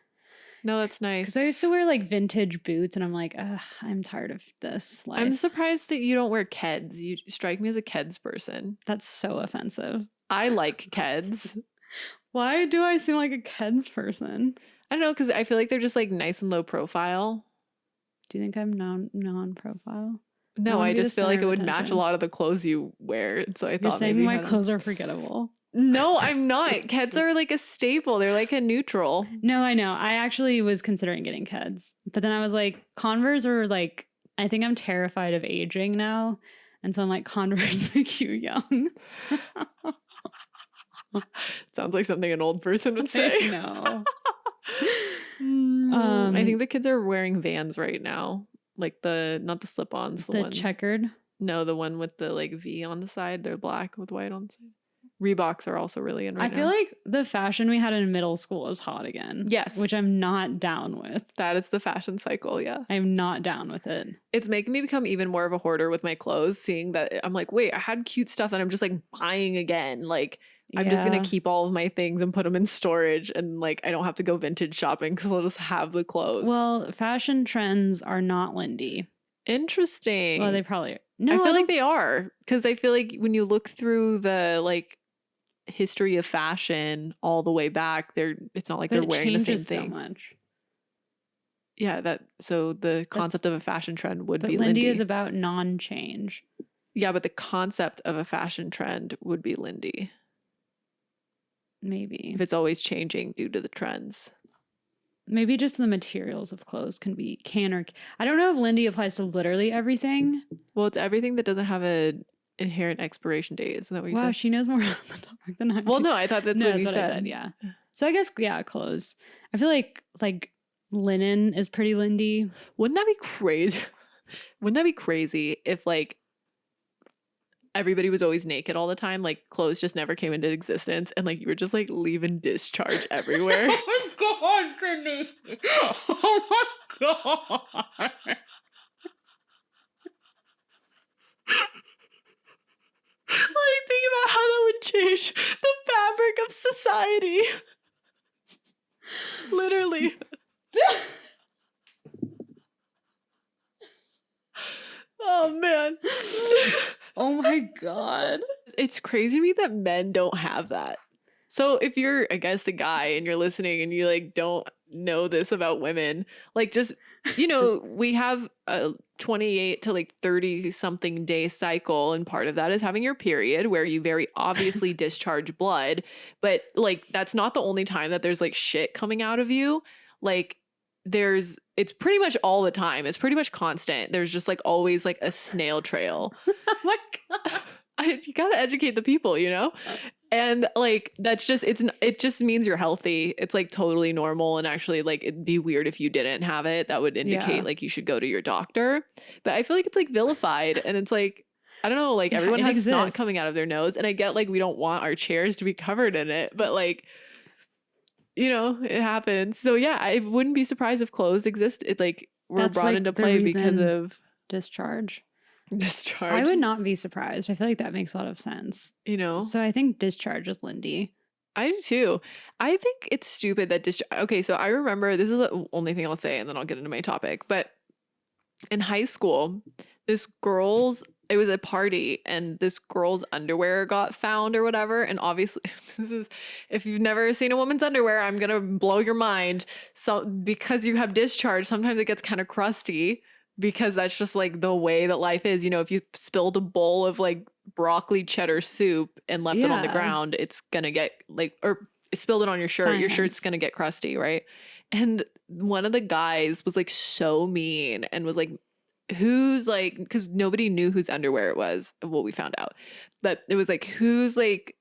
No, that's nice. Because I used to wear like vintage boots, and I'm like, ugh, I'm tired of this life. I'm surprised that you don't wear Keds. You strike me as a Keds person. That's so offensive. I like Keds. Why do I seem like a Keds person? I don't know, because I feel like they're just like nice and low profile. Do you think I'm non-profile? No, wanna I be the just feel like center it of would match a attention. lot of the clothes you wear. And so I You're thought saying maybe my you had them. clothes are forgettable. No, I'm not. Keds are like a staple. They're like a neutral. No, I know. I actually was considering getting Keds, but then I was like, Converse are like, I think I'm terrified of aging now. And so I'm like, Converse make you young. Sounds like something an old person would say. No. I think the kids are wearing Vans right now. Like not the slip-ons, the The one. checkered. No, the one with the like V on the side. They're black with white on the side. Reeboks are also really in right I now. feel like the fashion we had in middle school is hot again. Yes. Which I'm not down with. that is the fashion cycle, yeah. I'm not down with it. It's making me become even more of a hoarder with my clothes, seeing that I'm like, wait, I had cute stuff that I'm just like buying again. Like I'm just Yeah. gonna keep all of my things and put them in storage, and like I don't have to go vintage shopping because I'll just have the clothes. Well, fashion trends are not Lindy. interesting. Well, they probably are. No, I feel don't- like they are, because I feel like when you look through the like history of fashion all the way back, it's not like but they're it wearing the same changes so thing. much. Yeah, so the concept of a fashion trend would But be Lindy Lindy. is about non-change. Yeah, but the concept of a fashion trend would be Lindy. Maybe. If it's always changing due to the trends. Maybe just the materials of clothes I don't know if Lindy applies to literally everything. Well, it's everything that doesn't have an inherent expiration date. Isn't that what you Wow, said? she knows more on the topic than I do. Well, no, I thought that's No, what you I said. said. Yeah. So I guess clothes. I feel like linen is pretty Lindy. Wouldn't that be crazy? Wouldn't that be crazy if like everybody was always naked all the time? Like clothes just never came into existence, and like you were just like leaving discharge everywhere. my god, Sydnee! Oh my god! Like think about how that would change the fabric of society. Literally. Oh man. Oh my god. It's crazy to me that men don't have that. So if you're, I guess, a guy and you're listening and you like don't know this about women, like just, we have a 28 to like 30 something day cycle. And part of that is having your period where you very obviously discharge blood. But like, that's not the only time that there's like shit coming out of you. Like it's pretty much all the time. It's pretty much constant. There's just like always like a snail trail. Oh my god. You gotta educate the people, and like that's just it just means you're healthy. It's like totally normal, and actually like it'd be weird if you didn't have it. That would indicate Yeah. like you should go to your doctor. But I feel like it's like vilified, and it's like I don't know, like Yeah, everyone it has snot exists. coming out of their nose, and I get like we don't want our chairs to be covered in it, but like it happens. So yeah, I wouldn't be surprised if clothes exist. It like were That's, brought like, into the play because reason- of Discharge. Discharge. I would not be surprised. I feel like that makes a lot of sense. You know? So I think discharge is Lindy. I do too. I think it's stupid that okay, so I remember, this is the only thing I'll say and then I'll get into my topic. But in high school, it was a party and this girl's underwear got found or whatever. And obviously, if you've never seen a woman's underwear, I'm going to blow your mind. So because you have discharge, sometimes it gets kind of crusty because that's just like the way that life is. You know, if you spilled a bowl of like broccoli cheddar soup and left it on the Yeah. ground, it's going to get like, or spilled it on your shirt, your shirt's Science. going to get crusty, right? And one of the guys was like so mean and was like, who's like, because nobody knew whose underwear it was, what we found out. But it was like, who's like,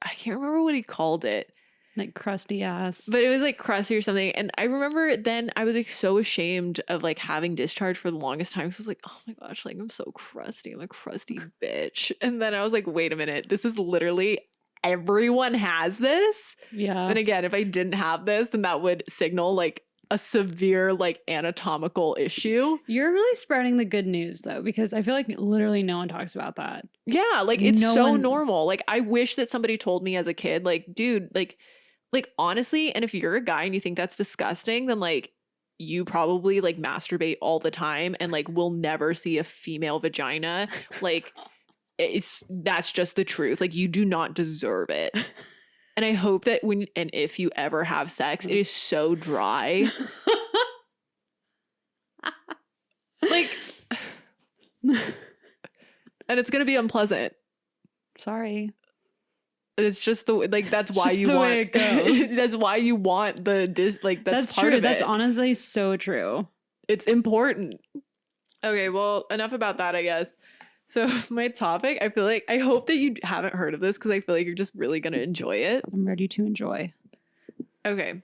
I can't remember what he called it, Like crusty ass. but it was like crusty or something. And I remember then I was like so ashamed of like having discharge for the longest time. So I was like, oh my gosh, like I'm so crusty. I'm a crusty bitch. And then I was like, wait a minute, this is literally everyone has this. Yeah. And again, if I didn't have this, then that would signal like a severe like anatomical issue. You're really spreading the good news though, because I feel like literally no one talks about that. Yeah, like it's No so one- normal. Like I wish that somebody told me as a kid, like, dude, like honestly, and if you're a guy and you think that's disgusting, then like you probably like masturbate all the time and like will never see a female vagina. Like that's just the truth. Like you do not deserve it. And I hope that when and if you ever have sex, it is so dry. Like and it's gonna be unpleasant. Sorry. It's just the like that's why Just you the want way it goes. that's why you want that's part true. of That's it. honestly so true. It's important. Okay, well, enough about that, I guess. So my topic, I feel like I hope that you haven't heard of this because I feel like you're just really gonna enjoy it. I'm ready to enjoy. Okay.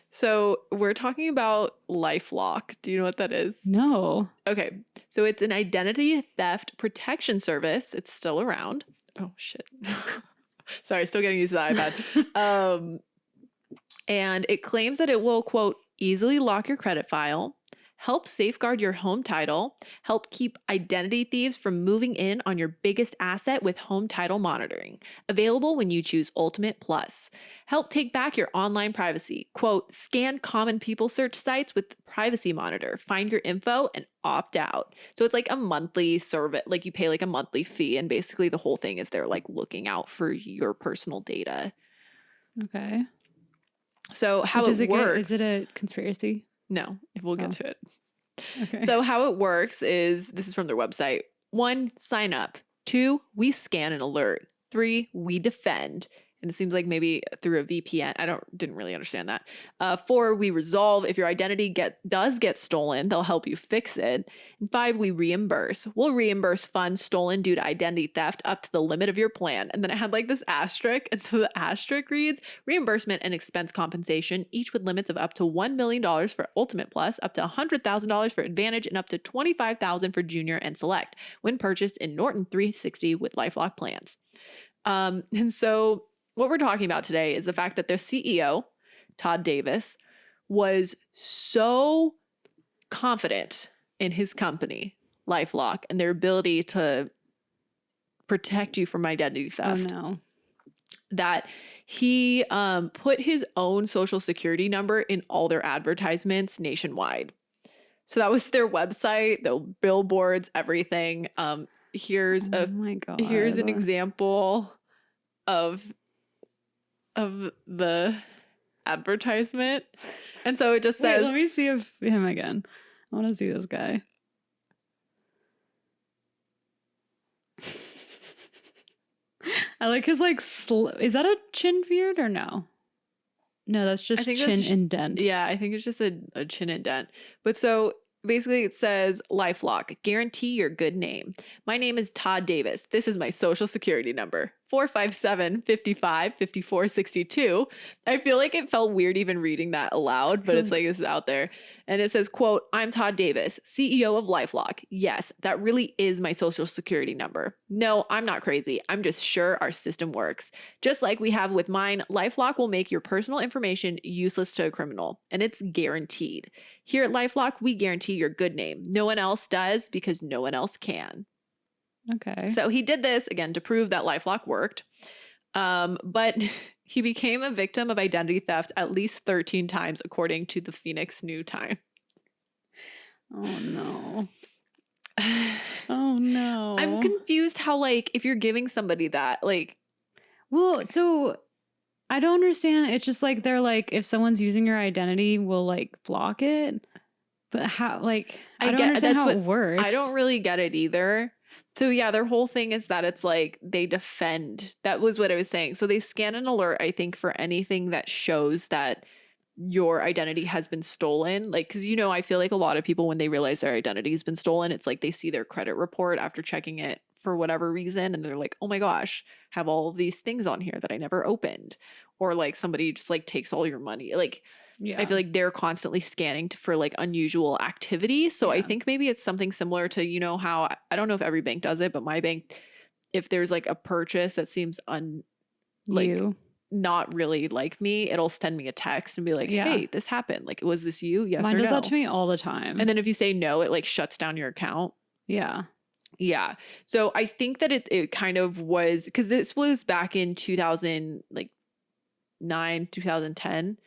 So we're talking about LifeLock. Do you know what that is? No. Okay. So it's an identity theft protection service. It's still around. Oh shit. Sorry, still getting used to the iPad. And it claims that it will, quote, easily lock your credit file, help safeguard your home title, help keep identity thieves from moving in on your biggest asset with home title monitoring. Available when you choose Ultimate Plus. Help take back your online privacy. Quote, scan common people search sites with Privacy Monitor. Find your info and opt out. So it's like a monthly service, like you pay like a monthly fee, and basically the whole thing is they're like looking out for your personal data. Okay. So how Does it works. Is it a conspiracy? No, we'll get Oh. to it. Okay. So how it works is, this is from their website. 1, sign up. 2, we scan and alert. 3, we defend. And it seems like maybe through a VPN. Didn't really understand that. 4, we resolve. If your identity does get stolen, they'll help you fix it. And 5, we reimburse. We'll reimburse funds stolen due to identity theft up to the limit of your plan. And then it had like this asterisk. And so the asterisk reads, reimbursement and expense compensation, each with limits of up to $1 million for Ultimate Plus, up to $100,000 for Advantage, and up to $25,000 for Junior and Select when purchased in Norton 360 with LifeLock plans. And so what we're talking about today is the fact that their CEO, Todd Davis, was so confident in his company, LifeLock, and their ability to protect you from identity Oh theft, no. that he put his own social security number in all their advertisements nationwide. So that was their website, the billboards, everything. Here's Oh my god. here's an example of the advertisement. And so it just Wait, says, let me see him again. I want to see this guy. I like his like is that a chin beard or no? No, that's just think chin that's indent. yeah, I think it's just a chin indent. But so basically it says, LifeLock, guarantee your good name. My name is Todd Davis. This is my social security number, 457-55-5462. I feel like it felt weird even reading that aloud, but it's like it's out there. And it says, quote, I'm Todd Davis, CEO of LifeLock. Yes, that really is my social security number. No, I'm not crazy. I'm just sure our system works. Just like we have with mine, LifeLock will make your personal information useless to a criminal, and it's guaranteed. Here at LifeLock, we guarantee your good name. No one else does because no one else can. Okay. So he did this again to prove that LifeLock worked. But he became a victim of identity theft at least 13 times, according to the Phoenix New Time. Oh no. Oh no. I'm confused how, like, if you're giving somebody that, like, Well, so I don't understand. It's just like they're like, if someone's using your identity, we'll like block it. But how, like, I don't understand how it works. I don't really get it either. So yeah, their whole thing is that it's like they defend. That was what I was saying. So they scan an alert, I think, for anything that shows that your identity has been stolen. Like, because, you know, I feel like a lot of people, when they realize their identity has been stolen, it's like they see their credit report after checking it for whatever reason. And they're like, oh my gosh, have all of these things on here that I never opened. Or like somebody just like takes all your money. Like, Yeah. I feel like they're constantly scanning for like unusual activity. So I Yeah. think maybe it's something similar to, you know, how, I don't know if every bank does it, but my bank, if there's like a purchase that seems You. not really like me, it'll send me a text and be like, Yeah. hey, this happened. Like, was this you? Yes Mine or does no? that to me all the time. And then if you say no, it like shuts down your account. yeah. Yeah. So I think that it kind of was, because this was back in 2009, 2010.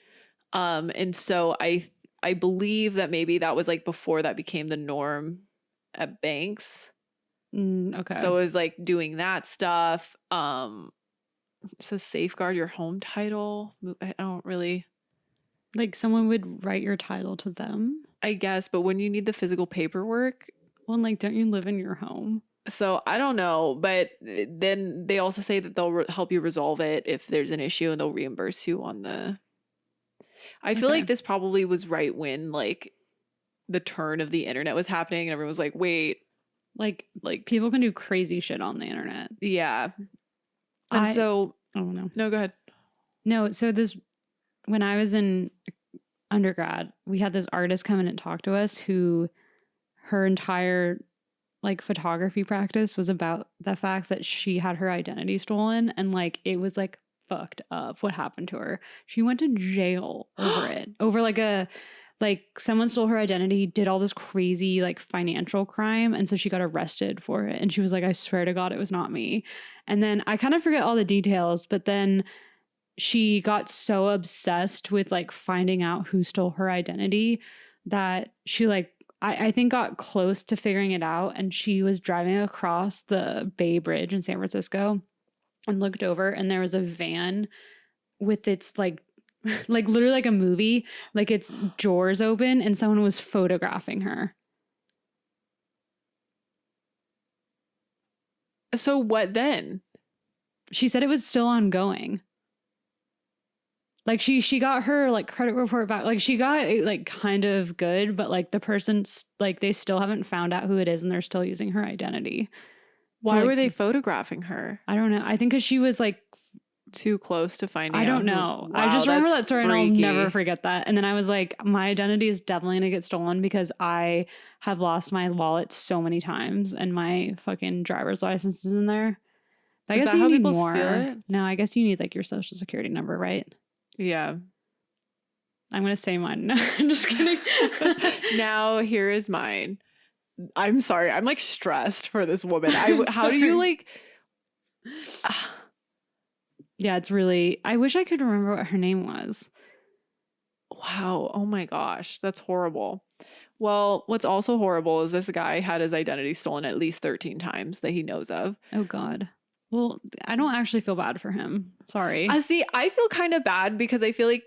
And so I believe that maybe that was like before that became the norm at banks. Okay. So it was like doing that stuff. It says safeguard your home title. I don't really, like someone would write your title to them. I guess, but when you need the physical paperwork, Well, and, like, don't you live in your home? so I don't know, but then they also say that they'll help you resolve it if there's an issue, and they'll reimburse you on the. I feel Okay. like this probably was right when like the turn of the internet was happening, and everyone was like, "Wait, Like like people can do crazy shit on the internet. yeah." And so, Oh no. no, go ahead. No, so when I was in undergrad, we had this artist come in and talk to us who her entire like photography practice was about the fact that she had her identity stolen, and like it was like fucked up what happened to her. She went to jail over it. Over like someone stole her identity, did all this crazy like financial crime, and so she got arrested for it. And she was like, I swear to God, it was not me. And then I kind of forget all the details, but then she got so obsessed with like finding out who stole her identity that she like I think got close to figuring it out, and she was driving across the Bay Bridge in San Francisco and looked over, and there was a van with its like literally like a movie, like its drawers open, and someone was photographing her. So what then? She said it was still ongoing. Like she got her like credit report back. Like she got it like kind of good, but like the person's like they still haven't found out who it is, and they're still using her identity. Why Like, were they photographing her? I don't know. I think because she was like, Too close to finding out. I don't who- know. Wow, I just remember that's that story, and I'll freaky. never forget that. And then I was like, my identity is definitely gonna get stolen because I have lost my wallet so many times, and my fucking driver's license is in there. But I Is guess that you how need people more. steal it? No, I guess you need like your social security number, right? Yeah. I'm gonna say mine. No, I'm just kidding. Now here is mine. I'm sorry. I'm like stressed for this woman. I'm How do you sorry. like? Yeah, it's really. I wish I could remember what her name was. Wow. Oh my gosh. That's horrible. Well, what's also horrible is this guy had his identity stolen at least 13 times that he knows of. Oh God. Well, I don't actually feel bad for him. Sorry. I see. I feel kind of bad because I feel like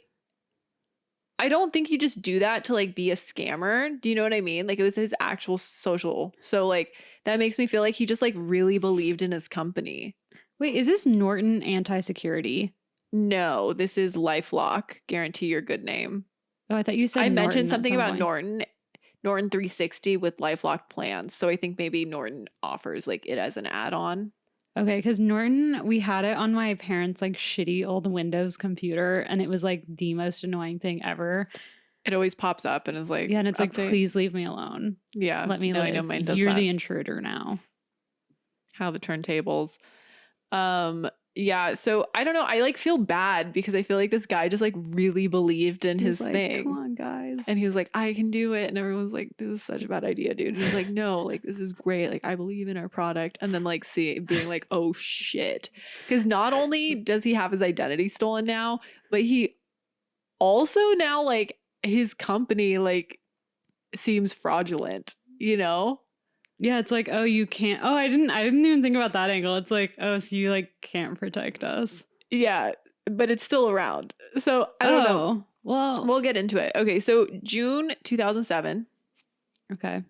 I don't think you just do that to like be a scammer. Do you know what I mean? Like it was his actual social. So like that makes me feel like he just like really believed in his company. Wait, is this Norton Anti-Security? No, this is LifeLock. Guarantee your good name. Oh, I thought you said I Norton mentioned at something some about point. Norton 360 with LifeLock plans. So I think maybe Norton offers like it as an add-on. Okay, because Norton, we had it on my parents' like shitty old Windows computer, and it was like the most annoying thing ever. It always pops up and is like, Yeah, and it's like, update. please leave me alone. Yeah. Let me no, live. I know mine does You're that. the intruder now. How the turntables. Yeah, so I don't know. I like feel bad because I feel like this guy just like really believed in his He's like, thing. come on, on, guys. And he was like, I can do it. And everyone's like, this is such a bad idea, dude. And he's like, no, like, this is great. Like, I believe in our product. And then, like, being like, oh, shit. Because not only does he have his identity stolen now, but he also now, like, his company, like, seems fraudulent, you know? Yeah, it's like, oh, you can't. Oh, I didn't even think about that angle. It's like, oh, so you like can't protect us. Yeah, but it's still around. So I don't know. Well, We'll get into it. Okay, so June 2007. okay.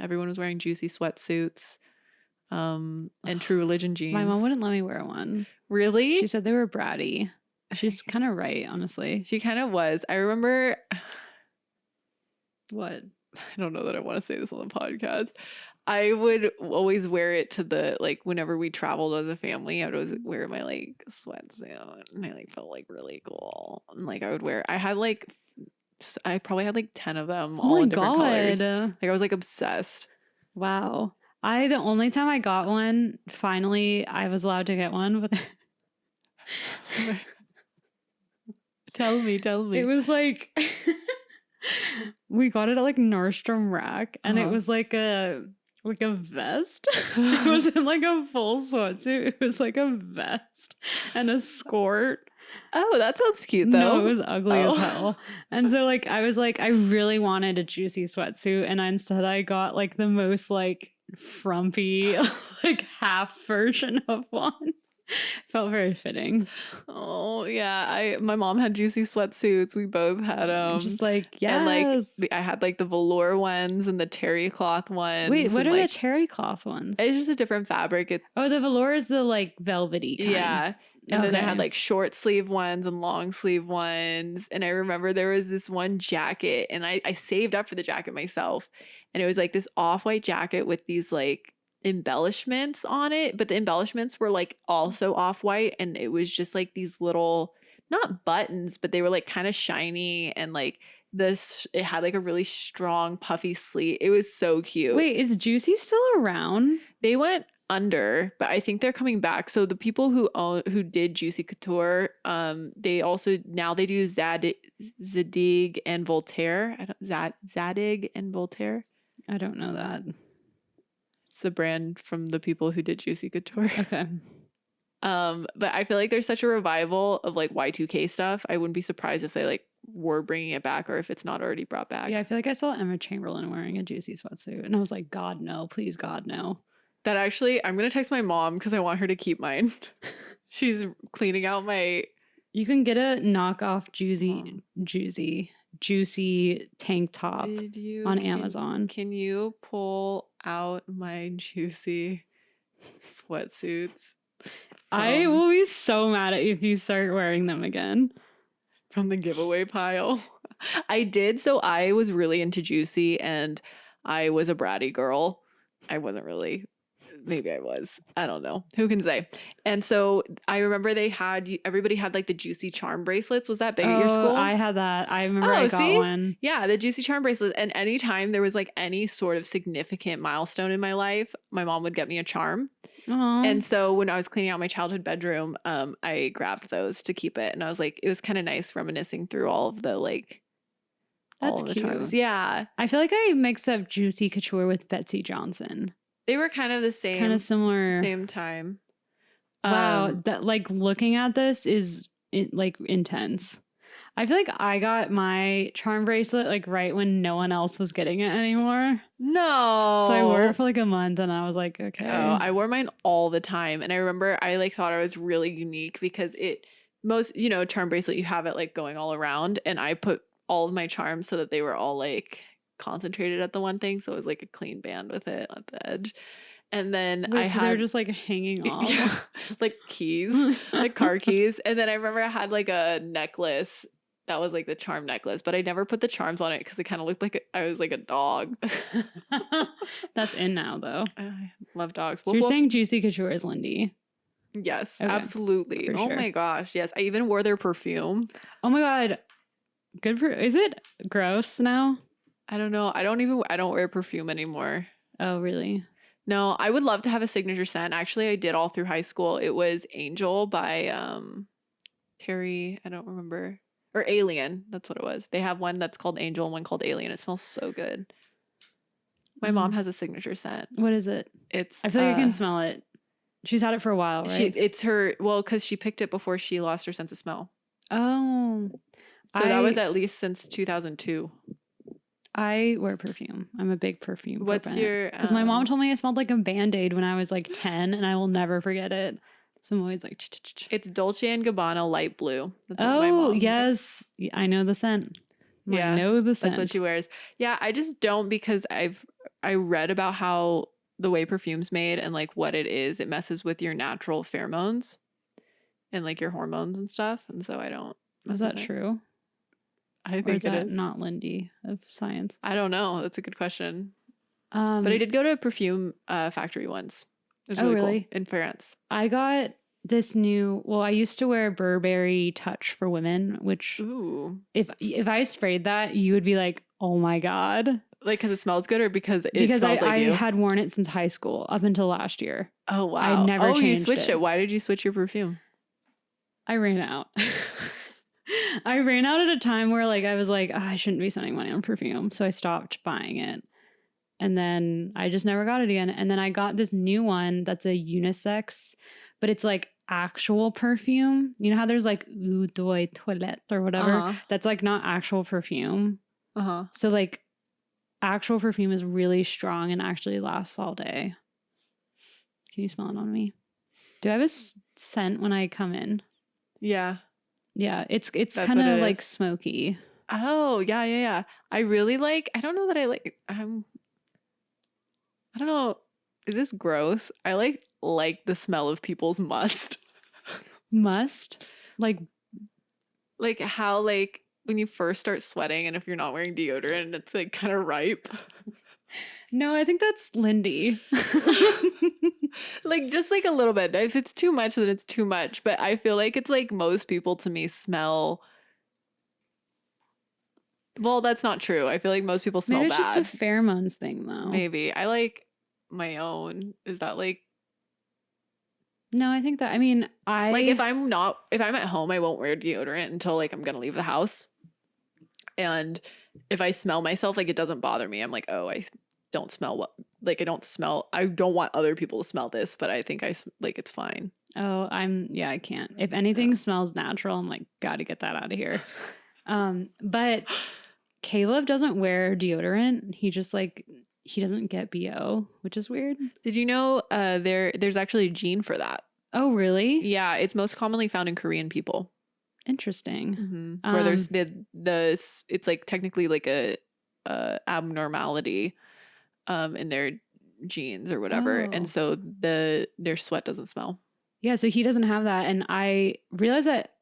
Everyone was wearing juicy sweatsuits, and True Religion jeans. My mom wouldn't let me wear one. Really? She said they were bratty. She's kind of right, honestly. She kind of was. I remember. What? I don't know that I want to say this on the podcast. I would always wear it to whenever we traveled as a family, I would always wear my like sweatsuit and I like felt like really cool. And like I probably had like 10 of them all in different colors. Like I was like obsessed. Wow. The only time I got one, finally I was allowed to get one, but Tell me. it was like we got it at like Nordstrom Rack and it was like a vest. It wasn't like a full sweatsuit. It was like a vest and a skirt. Oh, that sounds cute though. No, it was ugly as hell. And so like I was like, I really wanted a juicy sweatsuit, and instead I got like the most like frumpy like half version of one. Felt very fitting. Oh yeah, my mom had juicy sweatsuits. We both had them. Just like, yes. And like I had like the velour ones and the terry cloth ones. Wait, what and, are like, the terry cloth ones? It's just a different fabric. The velour is the like velvety kind. Yeah. And then I had Okay. like short sleeve ones and long sleeve ones. And I remember there was this one jacket, and I saved up for the jacket myself. And it was like this off-white jacket with these like embellishments on it, but the embellishments were like also off-white, and it was just like these little, not buttons, but they were like kind of shiny, and like it had like a really strong puffy sleeve. It was so cute. Wait, is Juicy still around? They went under, but I think they're coming back. So the people who did Juicy Couture, they also now they do Zadig and Voltaire. Zadig and Voltaire. I don't know that. It's the brand from the people who did Juicy Couture. Okay. But I feel like there's such a revival of like Y2K stuff. I wouldn't be surprised if they like were bringing it back, or if it's not already brought back. Yeah, I feel like I saw Emma Chamberlain wearing a Juicy sweatsuit, and I was like, God no, please God no. That actually, I'm gonna text my mom because I want her to keep mine. She's cleaning out my. You can get a knockoff juicy tank top on Amazon. Can you pull out my juicy sweatsuits? I will be so mad at you if you start wearing them again. From the giveaway pile. I did. So I was really into Juicy, and I was a bratty girl. I wasn't really. Maybe I was. I don't know. Who can say? And so I remember everybody had like the Juicy charm bracelets. Was that big at your school? I had that. I remember I got one. Yeah, the Juicy charm bracelet. And anytime there was like any sort of significant milestone in my life, my mom would get me a charm. Aww. And so when I was cleaning out my childhood bedroom, I grabbed those to keep it. And I was like, it was kind of nice reminiscing through all of the like, That's all of the cute. charms. Yeah. I feel like I mixed up Juicy Couture with Betsy Johnson. They were kind of the same. Kind of similar. Same time. Wow. That like looking at this is like intense. I feel like I got my charm bracelet like right when no one else was getting it anymore. No. So I wore it for like a month, and I was like, okay. Oh, I wore mine all the time. And I remember I like thought I was really unique because charm bracelet, you have it like going all around. And I put all of my charms so that they were all like concentrated at the one thing. So it was like a clean band with it at the edge. And then they're just like hanging off. Yeah, like keys, like car keys. And then I remember I had like a necklace that was like the charm necklace, but I never put the charms on it because it kind of looked like I was like a dog. That's in now though. I love dogs. So you're saying Juicy Couture is Lindy? Yes, Okay. Absolutely. For Oh sure. my gosh, yes. I even wore their perfume. Oh my God. Is it gross now? I don't know. I don't wear perfume anymore. Oh, really? No, I would love to have a signature scent. Actually, I did all through high school. It was Angel by Terry, I don't remember. or Alien. That's what it was. They have one that's called Angel and one called Alien. It smells so good. My mom has a signature scent. What is it? It's I feel like I can smell it. She's had it for a while, right? It's her, well, because she picked it before she lost her sense of smell. Oh. So that was at least since 2002. I wear perfume. I'm a big perfume. What's your... Because my mom told me I smelled like a Band-Aid when I was like 10, and I will never forget it. So I'm always like... It's Dolce & Gabbana light blue. That's what my Oh, mom... yes. I know the scent. Yeah, I know the scent. That's what she wears. Yeah, I just don't, because I read about how the way perfume's made and like what it is, it messes with your natural pheromones and like your hormones and stuff. And so I don't... Is that true? I think or is it that is. not Lindy of science? I don't know. That's a good question. But I did go to a perfume factory once. It was really cool in France. I got this new. Well, I used to wear Burberry Touch for women, which if I sprayed that, you would be like, "Oh my god!" Like because it smells good, or because it smells like you? I had worn it since high school up until last year. Oh wow! I never changed you switched it. Why did you switch your perfume? I ran out. I ran out at a time where like I was like, I shouldn't be spending money on perfume. So I stopped buying it. And then I just never got it again. And then I got this new one that's a unisex, but it's like actual perfume. You know how there's like Eau de Toilette or whatever? That's like not actual perfume. So like actual perfume is really strong and actually lasts all day. Can you smell it on me? Do I have a scent when I come in? Yeah. Yeah, it's kind of like smoky. Oh, yeah. I really like, I don't know that I like, I don't know, is this gross? I like the smell of people's must. Must? Like how like when you first start sweating and if you're not wearing deodorant, it's like kind of ripe. No, I think that's Lindy. Like just like a little bit. If it's too much, then it's too much. But I feel like it's like most people to me smell. Well, that's not true. I feel like most people smell Maybe it's bad. just a pheromones thing though. Maybe. I like my own. Is that like... No, I think that, I mean, like if I'm at home, I won't wear deodorant until like I'm gonna leave the house. And if I smell myself, like it doesn't bother me. I'm like, oh, I don't smell what, like I don't want other people to smell this, but I think like it's fine. Oh, I can't. If anything smells natural, I'm like, gotta get that out of here. But Caleb doesn't wear deodorant. He just like, he doesn't get BO, which is weird. Did you know there's actually a gene for that? Oh, really? Yeah, it's most commonly found in Korean people. Interesting. Where there's it's like technically like a abnormality in their genes or whatever, and so their sweat doesn't smell. Yeah, so he doesn't have that, and I realized that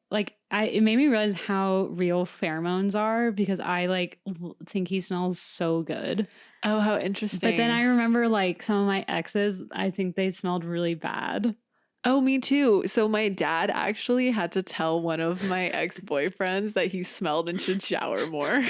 it made me realize how real pheromones are because I like think he smells so good. Oh, how interesting! But then I remember like some of my exes, I think they smelled really bad. Oh, me too. So my dad actually had to tell one of my ex-boyfriends that he smelled and should shower more.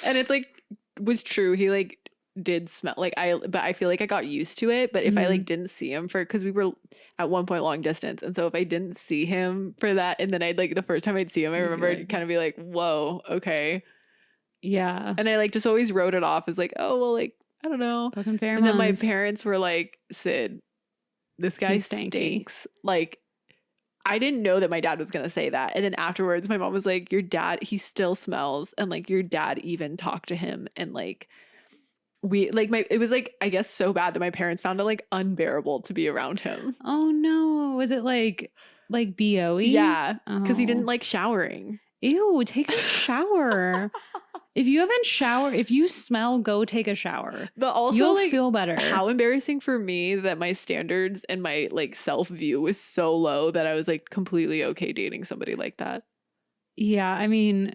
And it's like was true. He like did smell like but I feel like I got used to it. But if I like didn't see him because we were at one point long distance, and so if I didn't see him for that, and then I'd like the first time I'd see him, I remember I'd kind of be like, whoa, okay. Yeah. And I like just always wrote it off as like, oh well, like I don't know. Fucking pheromones. And then my parents were like, Sid, this guy stinks. Like, I didn't know that my dad was going to say that. And then afterwards, my mom was like, your dad, he still smells. And like, your dad even talked to him. And like, it was like, I guess so bad that my parents found it like unbearable to be around him. Oh no. Was it like BOE? Yeah. Because he didn't like showering. Ew, take a shower. If you haven't showered, if you smell, go take a shower. But also, you'll like, feel better. How embarrassing for me that my standards and my like self-view was so low that I was like completely okay dating somebody like that. Yeah, I mean,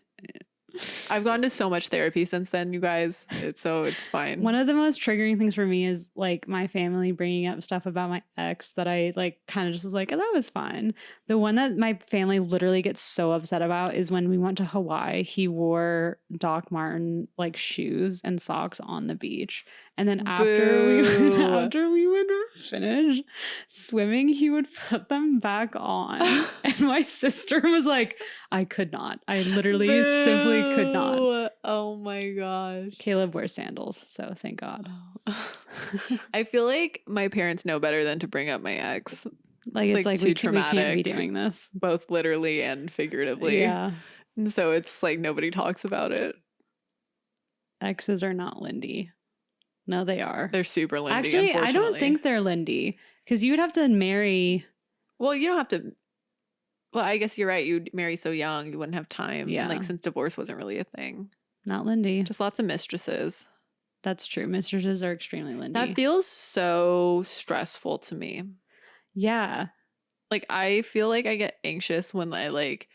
I've gone to so much therapy since then, you guys. It's fine. One of the most triggering things for me is like my family bringing up stuff about my ex that I like kind of just was like, oh, that was fine. The one that my family literally gets so upset about is when we went to Hawaii, he wore Doc Marten like shoes and socks on the beach. And then after we went to finish swimming, he would put them back on. And my sister was like, I could not. I literally simply could not. Boo. Oh my gosh. Caleb wears sandals, so thank God. I feel like my parents know better than to bring up my ex, Like It's it's like like we too can't be traumatic. doing this. both literally and figuratively. Yeah. And so it's like nobody talks about it. Exes are not Lindy. No, they are. They're super Lindy. Actually, I don't unfortunately. think they're Lindy because you would have to marry. Well, you don't have to. Well, I guess you're right. You'd marry so young, you wouldn't have time. Yeah. Like since divorce wasn't really a thing. Not Lindy. Just lots of mistresses. That's true. Mistresses are extremely Lindy. That feels so stressful to me. Yeah. Like I feel like I get anxious when I like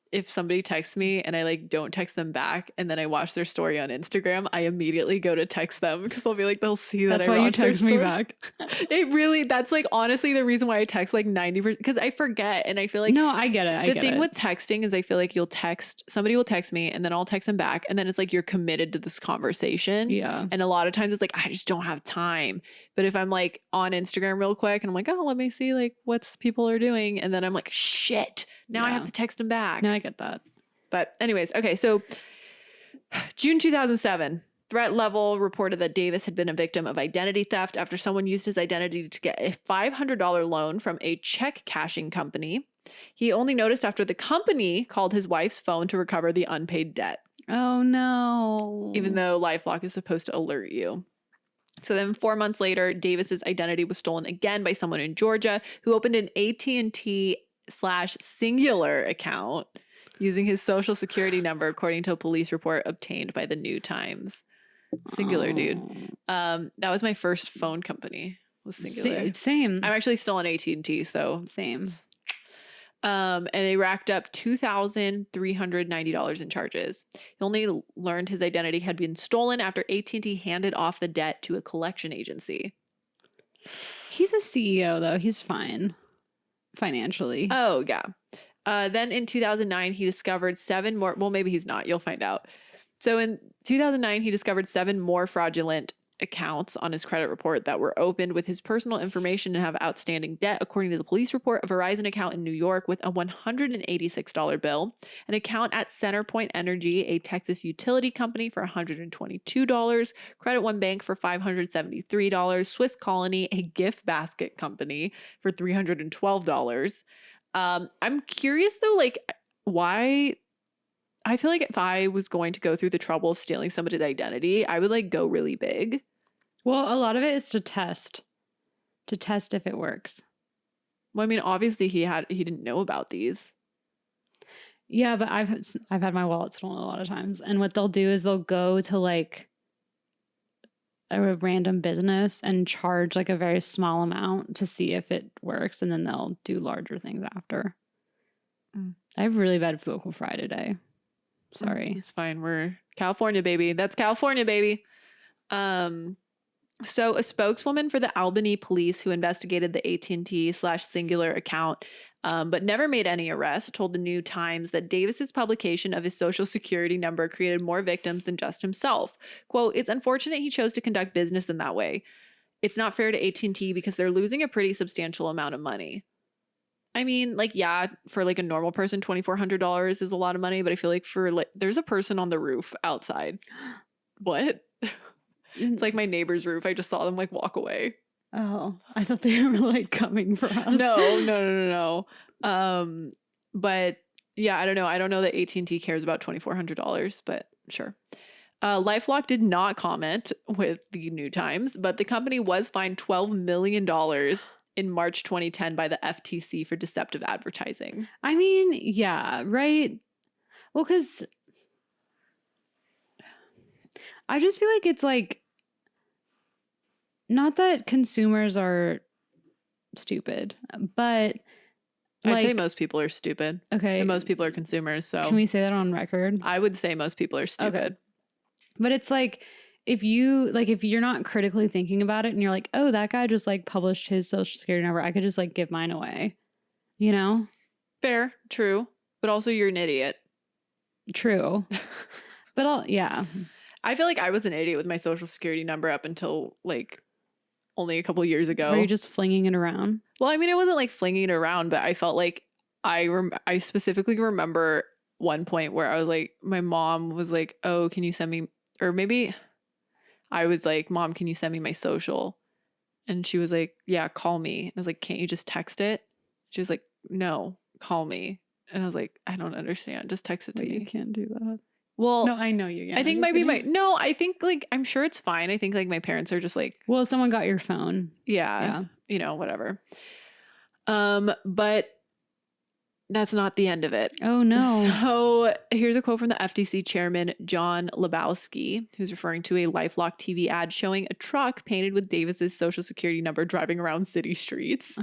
if somebody texts me and I like don't text them back and then I watch their story on Instagram, I immediately go to text them because I'll be like they'll see that That's I why you watched their text me story. back. It really that's like honestly the reason why I text like 90% because I forget and I feel like No, I get it. I the get thing it. with texting is I feel like somebody will text me and then I'll text them back and then it's like you're committed to this conversation. Yeah. And a lot of times it's like, I just don't have time. But if I'm like on Instagram real quick and I'm like, oh, let me see like what's people are doing. And then I'm like, shit, now I have Yeah. to text them back. No, I get that. But anyways, okay. So June 2007, Threat Level reported that Davis had been a victim of identity theft after someone used his identity to get a $500 loan from a check cashing company. He only noticed after the company called his wife's phone to recover the unpaid debt, Oh no. even though LifeLock is supposed to alert you. So then 4 months later, Davis's identity was stolen again by someone in Georgia who opened an AT&T/Singular account using his social security number, according to a police report obtained by the New Times. Singular, dude. That was my first phone company. Was Singular. Same. I'm actually still on AT&T, so Same. and they racked up $2,390 in charges. He only learned his identity had been stolen after AT&T handed off the debt to a collection agency. He's a CEO though. He's fine financially. Oh, yeah. Then in 2009, he discovered 7 more. Well, maybe he's not. You'll find out. So in 2009, he discovered 7 more fraudulent accounts on his credit report that were opened with his personal information and have outstanding debt, according to the police report. A Verizon account in New York with a $186 bill, an account at Centerpoint Energy, a Texas utility company, for $122, Credit One Bank for $573, Swiss Colony, a gift basket company, for $312. I'm curious though, like why. I feel like if I was going to go through the trouble of stealing somebody's identity, I would like go really big. Well, a lot of it is to test if it works. Well, I mean, obviously he didn't know about these. Yeah, but I've had my wallet stolen a lot of times, and what they'll do is they'll go to like a random business and charge like a very small amount to see if it works, and then they'll do larger things after. I have really bad vocal fry today. Sorry. It's fine. We're California, baby. That's California, baby. So a spokeswoman for the Albany police who investigated the AT&T/Singular account, but never made any arrests, told the New Times that Davis's publication of his social security number created more victims than just himself. Quote, "It's unfortunate he chose to conduct business in that way. It's not fair to AT&T because they're losing a pretty substantial amount of money." I mean, like, yeah, for like a normal person, $2,400 is a lot of money, but I feel like for like, there's a person on the roof outside. What? It's like my neighbor's roof. I just saw them like walk away. Oh, I thought they were like coming for us. No. But yeah, I don't know. I don't know that AT&T cares about $2,400, but sure. LifeLock did not comment with the New Times, but the company was fined $12 million in March 2010 by the FTC for deceptive advertising. I mean, yeah, right. Well, because I just feel like it's like, not that consumers are stupid, but I'd say like, most people are stupid. okay, And most people are consumers. So can we say that on record? I would say most people are stupid. Okay. But it's like, if you're not critically thinking about it and you're like, oh, that guy just like published his social security number, I could just like give mine away, you know? Fair, true. But also you're an idiot. True. But yeah. I feel like I was an idiot with my social security number up until like only a couple years ago. Were you just flinging it around? Well, I mean, it wasn't like flinging it around, but I felt like I specifically remember one point where I was like, my mom was like, oh, can you send me, or maybe I was like, Mom, can you send me my social? And she was like, yeah, call me. And I was like, can't you just text it? She was like, no, call me. And I was like, I don't understand. Just text it to Wait, me. you can't do that. Well, No, I know you. I think maybe I think like, I'm sure it's fine. I think like my parents are just like, Well, someone got your phone. yeah, you know, whatever. But that's not the end of it. Oh no. So here's a quote from the FTC chairman, John Lebowski, who's referring to a LifeLock TV ad showing a truck painted with Davis's social security number driving around city streets.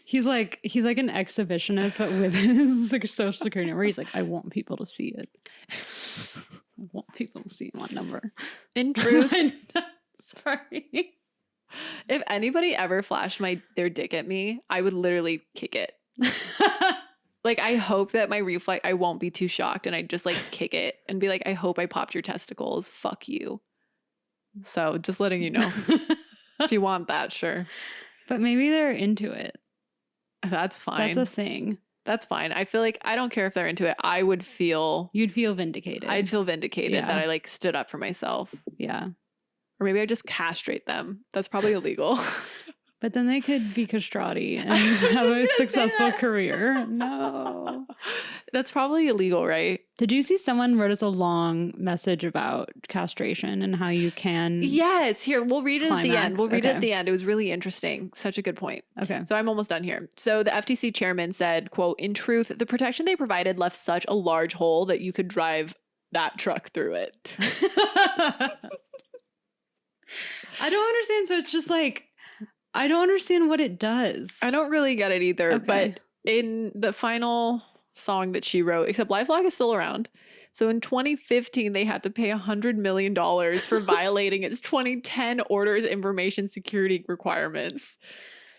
He's like an exhibitionist, but with his social security number. He's like, I want people to see it. I want people to see my number. In truth, sorry. if anybody ever flashed their dick at me, I would literally kick it. Like, I hope that my reflex, I won't be too shocked and I'd just like kick it and be like, I hope I popped your testicles. Fuck you. So just letting you know. If you want that, sure. But maybe they're into it. That's fine. That's a thing. That's fine. I feel like I don't care if they're into it. You'd feel vindicated. I'd feel vindicated that I like stood up for myself. Yeah. Or maybe I just castrate them. That's probably illegal. But then they could be castrati and have a successful career. No. That's probably illegal, right? Did you see someone wrote us a long message about castration and how you can? Yes. Here, we'll read it at the end. We'll read it Okay. at the end. It was really interesting. Such a good point. Okay. So I'm almost done here. So the FTC chairman said, quote, in truth, the protection they provided left such a large hole that you could drive that truck through it. I don't understand. So it's just like, I don't understand what it does. I don't really get it either. Okay. But in the final song that she wrote, except LifeLock is still around. So in 2015, they had to pay $100 million for violating its 2010 orders information security requirements.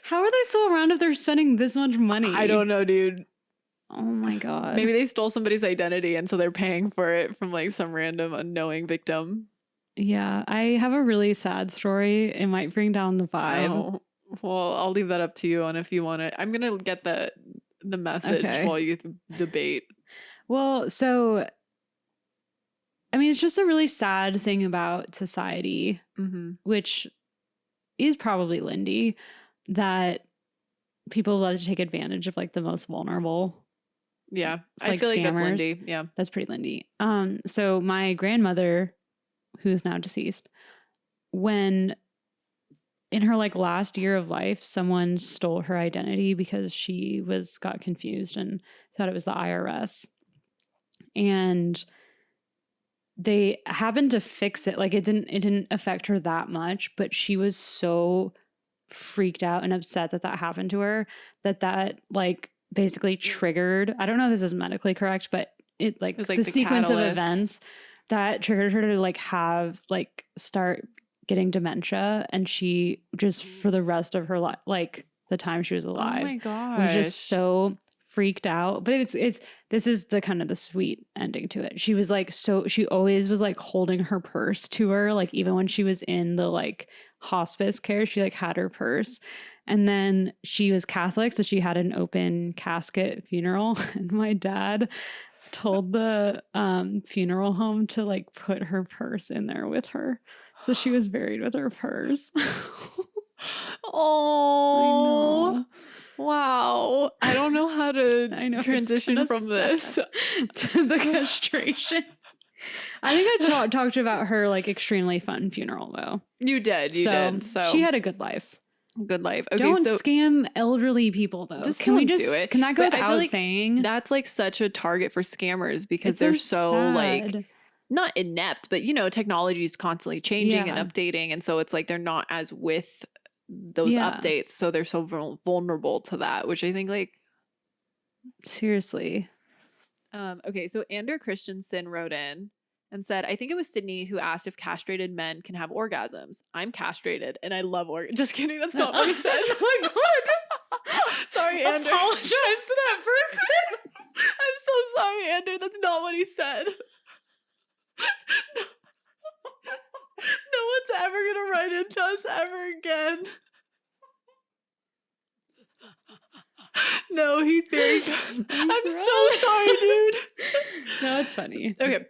How are they still around if they're spending this much money? I don't know, dude. Oh my God. Maybe they stole somebody's identity and so they're paying for it from like some random unknowing victim. Yeah, I have a really sad story. It might bring down the vibe. Oh, well, I'll leave that up to you on if you want to. I'm going to get the message while you debate. Well, so, I mean, it's just a really sad thing about society, which is probably Lindy, that people love to take advantage of like the most vulnerable. Yeah, It's I like feel like that's scammers. Lindy. Yeah. That's pretty Lindy. So my grandmother, who is now deceased, when in her like last year of life, someone stole her identity because she got confused and thought it was the IRS. And they happened to fix it. Like it didn't affect her that much, but she was so freaked out and upset that happened to her that like basically triggered, I don't know if this is medically correct, but it like, the sequence catalyst of events that triggered her to like start getting dementia, and she just for the rest of her life, like the time she was alive, Oh my gosh. was just so freaked out. But this is the kind of the sweet ending to it. She was like, so she always was like holding her purse to her, like even when she was in the like hospice care, she like had her purse. And then she was Catholic, so she had an open casket funeral, and my dad told the funeral home to like put her purse in there with her. So she was buried with her purse. Oh, I know. Wow. I don't know how to transition from this to the castration. I think I talked about her like extremely fun funeral though. You did. So she had a good life. Good life. Okay, Don't so scam elderly people though. Just Can we don't just do it. Can that go But I feel without like saying? that's like such a target for scammers because It's they're so like sad. not inept, but you know, technology is constantly changing Yeah. and updating, and so it's like they're not as with those Yeah. updates, so they're so vulnerable to that, which I think like Seriously. okay, so Andrew Christensen wrote in and said, I think it was Sydney who asked if castrated men can have orgasms. I'm castrated and I love orgasms. Just kidding, that's not what he said. Oh my god. Sorry, Andrew. Apologize to that person. I'm so sorry, Andrew. That's not what he said. No one's ever gonna write it does ever again. No, he's very good. I'm so sorry, dude. No, it's funny. Okay.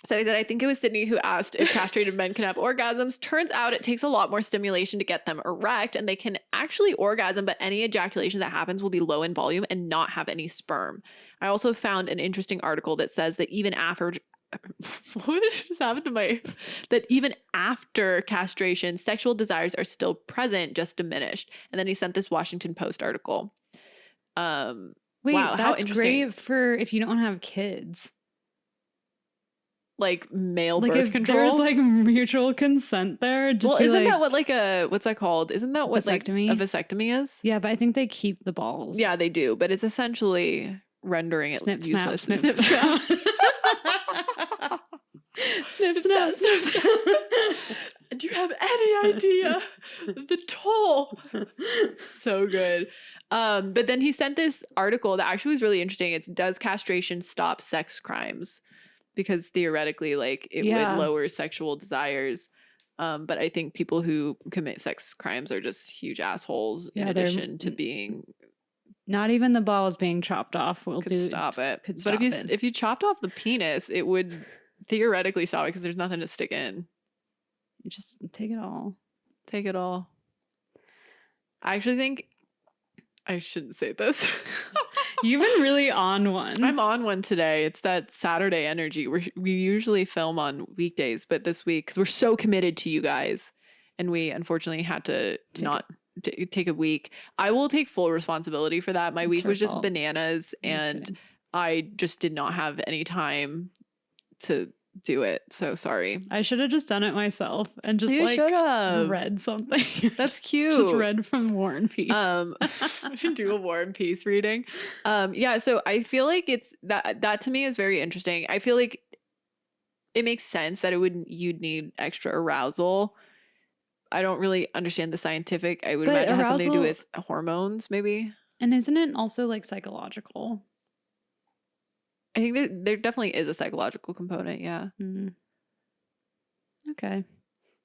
So he said, I think it was Sydnee who asked if castrated men can have orgasms. Turns out it takes a lot more stimulation to get them erect, and they can actually orgasm, but any ejaculation that happens will be low in volume and not have any sperm. I also found an interesting article that says that even after what just happened to that even after castration, sexual desires are still present, just diminished. And then he sent this Washington Post article. Wait, wow, how that's interesting. great for if you don't have kids. Like male Like birth if control. there's like mutual consent there. Just well, be isn't like, that what like what's that called? Isn't that what vasectomy? like a vasectomy is? Yeah, but I think they keep the balls. Yeah, they do, but it's essentially rendering it Snip, useless. snap, snip, snap. Snip, snap, snip, snap. Do you have any idea the toll? So good. But then he sent this article that actually was really interesting. It's does castration stop sex crimes? Because theoretically, like it would lower sexual desires. But I think people who commit sex crimes are just huge assholes in addition to being not even the balls being chopped off will stop it. Could but stop if you chopped off the penis, it would theoretically stop it because there's nothing to stick in. You just take it all. Take it all. I actually think I shouldn't say this. You've been really on one. I'm on one today. It's that Saturday energy. We usually film on weekdays, but this week, because we're so committed to you guys, and we unfortunately had to take a week. I will take full responsibility for that. My week was just bananas, and I just did not have any time to do it. So sorry. I should have just done it myself and just read something. That's cute. Just read from War and Peace. We should do a War and Peace reading. Yeah, so I feel like it's that to me is very interesting. I feel like it makes sense that you'd need extra arousal. I don't really understand the scientific. I would imagine it has something to do with hormones, maybe. And isn't it also like psychological? I think there definitely is a psychological component, yeah. Mm. Okay.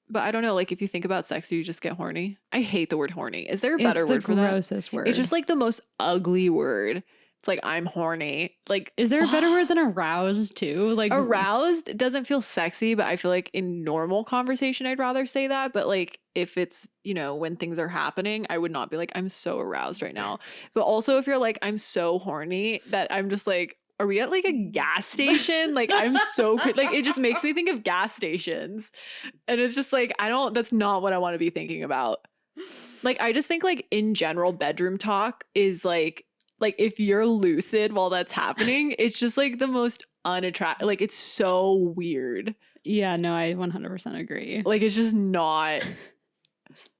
But I don't know, like if you think about sex, you just get horny. I hate the word horny. Is there a better word for that? It's the grossest word. It's just like the most ugly word. It's like, I'm horny. Like, is there a better word than aroused too? Like aroused doesn't feel sexy, but I feel like in normal conversation, I'd rather say that. But like if it's, when things are happening, I would not be like, I'm so aroused right now. But also if you're like, I'm so horny that I'm just like, are we at like a gas station? Like I'm so like it just makes me think of gas stations. And it's just like that's not what I want to be thinking about. Like I just think like in general bedroom talk is like if you're lucid while that's happening, it's just like the most unattractive. Like it's so weird. Yeah, no, I 100% agree. Like it's just not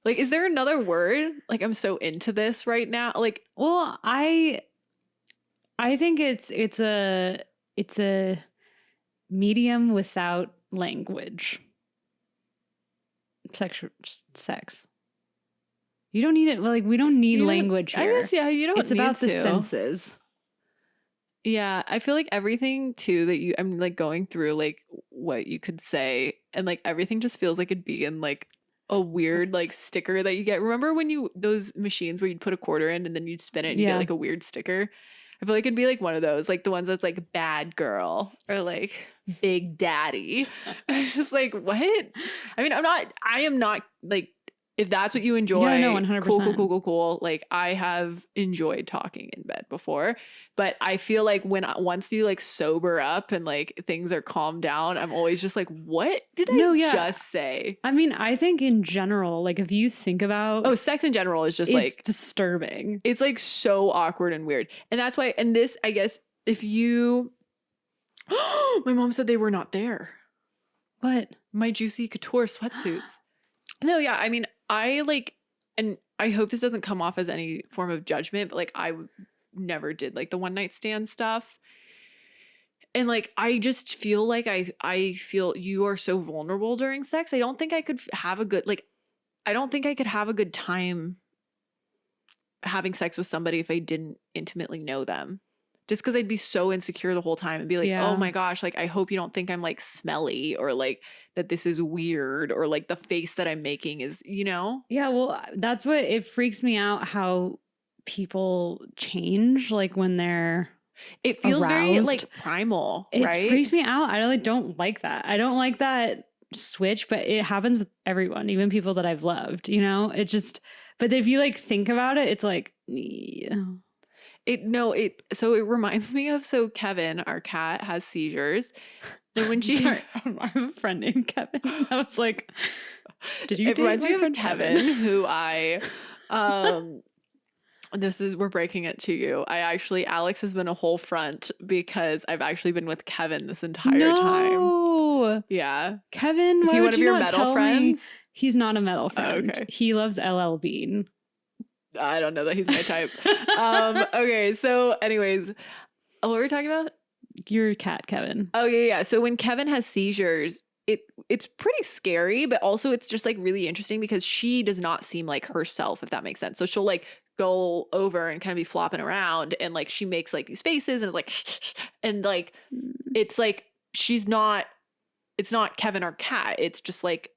like, is there another word? Like I'm so into this right now. Like, well, I think it's a medium without language. Sex. You don't need it. Like we don't need language here. I guess you don't. It's about the senses. Yeah, I feel like everything too that I'm like going through like what you could say, and like everything just feels like it'd be in like a weird like sticker that you get. Remember when those machines where you'd put a quarter in and then you'd spin it and you get like a weird sticker? I feel like it'd be like one of those, like the ones that's like bad girl or like big daddy. It's just like, what? I mean, I am not like, if that's what you enjoy, yeah, no, 100%. Cool. Like I have enjoyed talking in bed before, but I feel like once you like sober up and like things are calmed down, I'm always just like, what did I just say? I mean, I think in general, like if you think about sex in general is just it's like disturbing. It's like so awkward and weird. And that's why, and this, I guess, if you my mom said they were not there. What? My Juicy Couture sweatsuits. No, yeah, I mean, I like, and I hope this doesn't come off as any form of judgment, but like I never did like the one night stand stuff. And like, I just feel like I feel you are so vulnerable during sex. I don't think I could have a good, like, I don't think I could have a good time having sex with somebody if I didn't intimately know them. just because I'd be so insecure the whole time and be like, Yeah. oh my gosh, like I hope you don't think I'm like smelly or like that this is weird or like the face that I'm making is, you know? Yeah, well, that's what it freaks me out how people change like when they're It feels very aroused. like primal, it right? freaks me out. I really don't like that. I don't like that switch, but it happens with everyone, even people that I've loved, you know? It just but if you like think about it, it's like yeah. So it reminds me of Kevin, our cat, has seizures. And when she Sorry, I have a friend named Kevin. I was like, did you it date reminds my me of friend Kevin, who I we're breaking it to you. Alex has been a whole front because I've actually been with Kevin this entire time. No, Yeah. Kevin, Is why he would one of you your not metal tell friends? me? He's not a metal friend. okay. He loves LL Bean. I don't know that he's my type. Okay, so anyways, what were we talking about? Your cat, Kevin. Oh yeah. So when Kevin has seizures, it's pretty scary, but also it's just like really interesting because she does not seem like herself, if that makes sense. So she'll like go over and kind of be flopping around and like she makes like these faces and like and like it's like it's not Kevin our cat. It's just like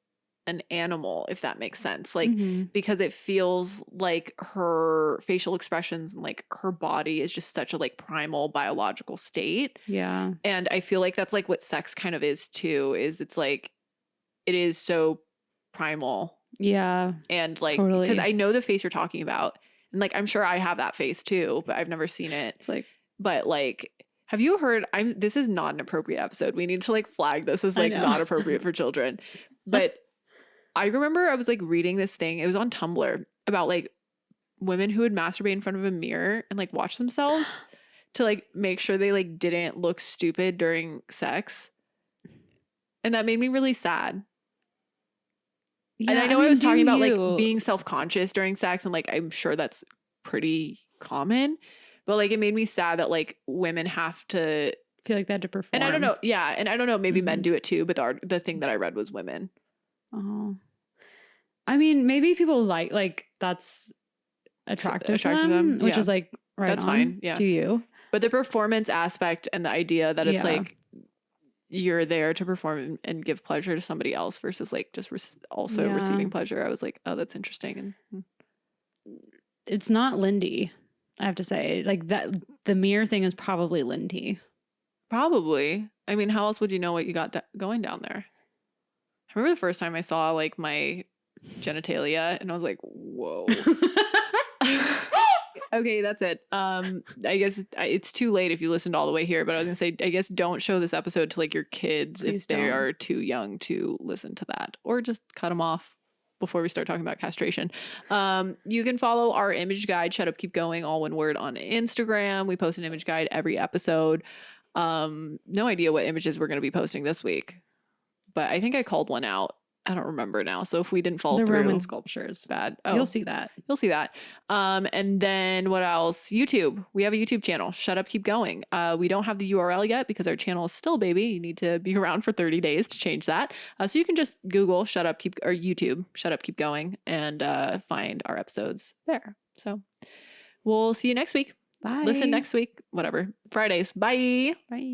an animal, if that makes sense. Like Mhm. because it feels like her facial expressions and like her body is just such a like primal biological state. Yeah. And I feel like that's like what sex kind of is too, is it's like it is so primal. Yeah. And like Totally. because I know the face you're talking about. And like I'm sure I have that face too, but I've never seen it. It's like But like have you heard this is not an appropriate episode. We need to like flag this as I like know. not appropriate for children. But I remember I was like reading this thing. It was on Tumblr about like women who would masturbate in front of a mirror and like watch themselves to like make sure they like didn't look stupid during sex. And that made me really sad. yeah, And I know I was do talking about you. like being self-conscious during sex and like I'm sure that's pretty common, but like it made me sad that like women have to feel like they had to perform. and I don't know, yeah, and I don't know, maybe men Mhm. do it too, but the thing that I read was women. Oh. I mean, maybe people like that's attractive to them, which yeah. is like right That's on. fine, yeah. Do you? But the performance aspect and the idea that it's Yeah. like you're there to perform and give pleasure to somebody else versus like just also Yeah. receiving pleasure. I was like, oh, that's interesting. And It's not Lindy, I have to say. Like that the mirror thing is probably Lindy. probably, I mean, how else would you know what you got going down there? I remember the first time I saw like my genitalia and I was like, whoa. Okay, that's it. I guess it's too late if you listened all the way here, but I was gonna say, I guess don't show this episode to like your kids Please if they don't. are too young to listen to that, or just cut them off before we start talking about castration. You can follow our image guide, Shut Up Keep Going, all one word, on Instagram. We post an image guide every episode. No idea what images we're gonna be posting this week, but I think I called one out. I don't remember now. So if we didn't follow The through, Roman sculptures. it's bad. Oh, You'll see that. You'll see that. And then what else? YouTube. We have a YouTube channel, Shut Up Keep Going. We don't have the URL yet because our channel is still baby. You need to be around for 30 days to change that. So you can just Google YouTube, Shut Up Keep Going, and find our episodes there. So we'll see you next week. Bye. Listen next week, whatever. Fridays. Bye. Bye.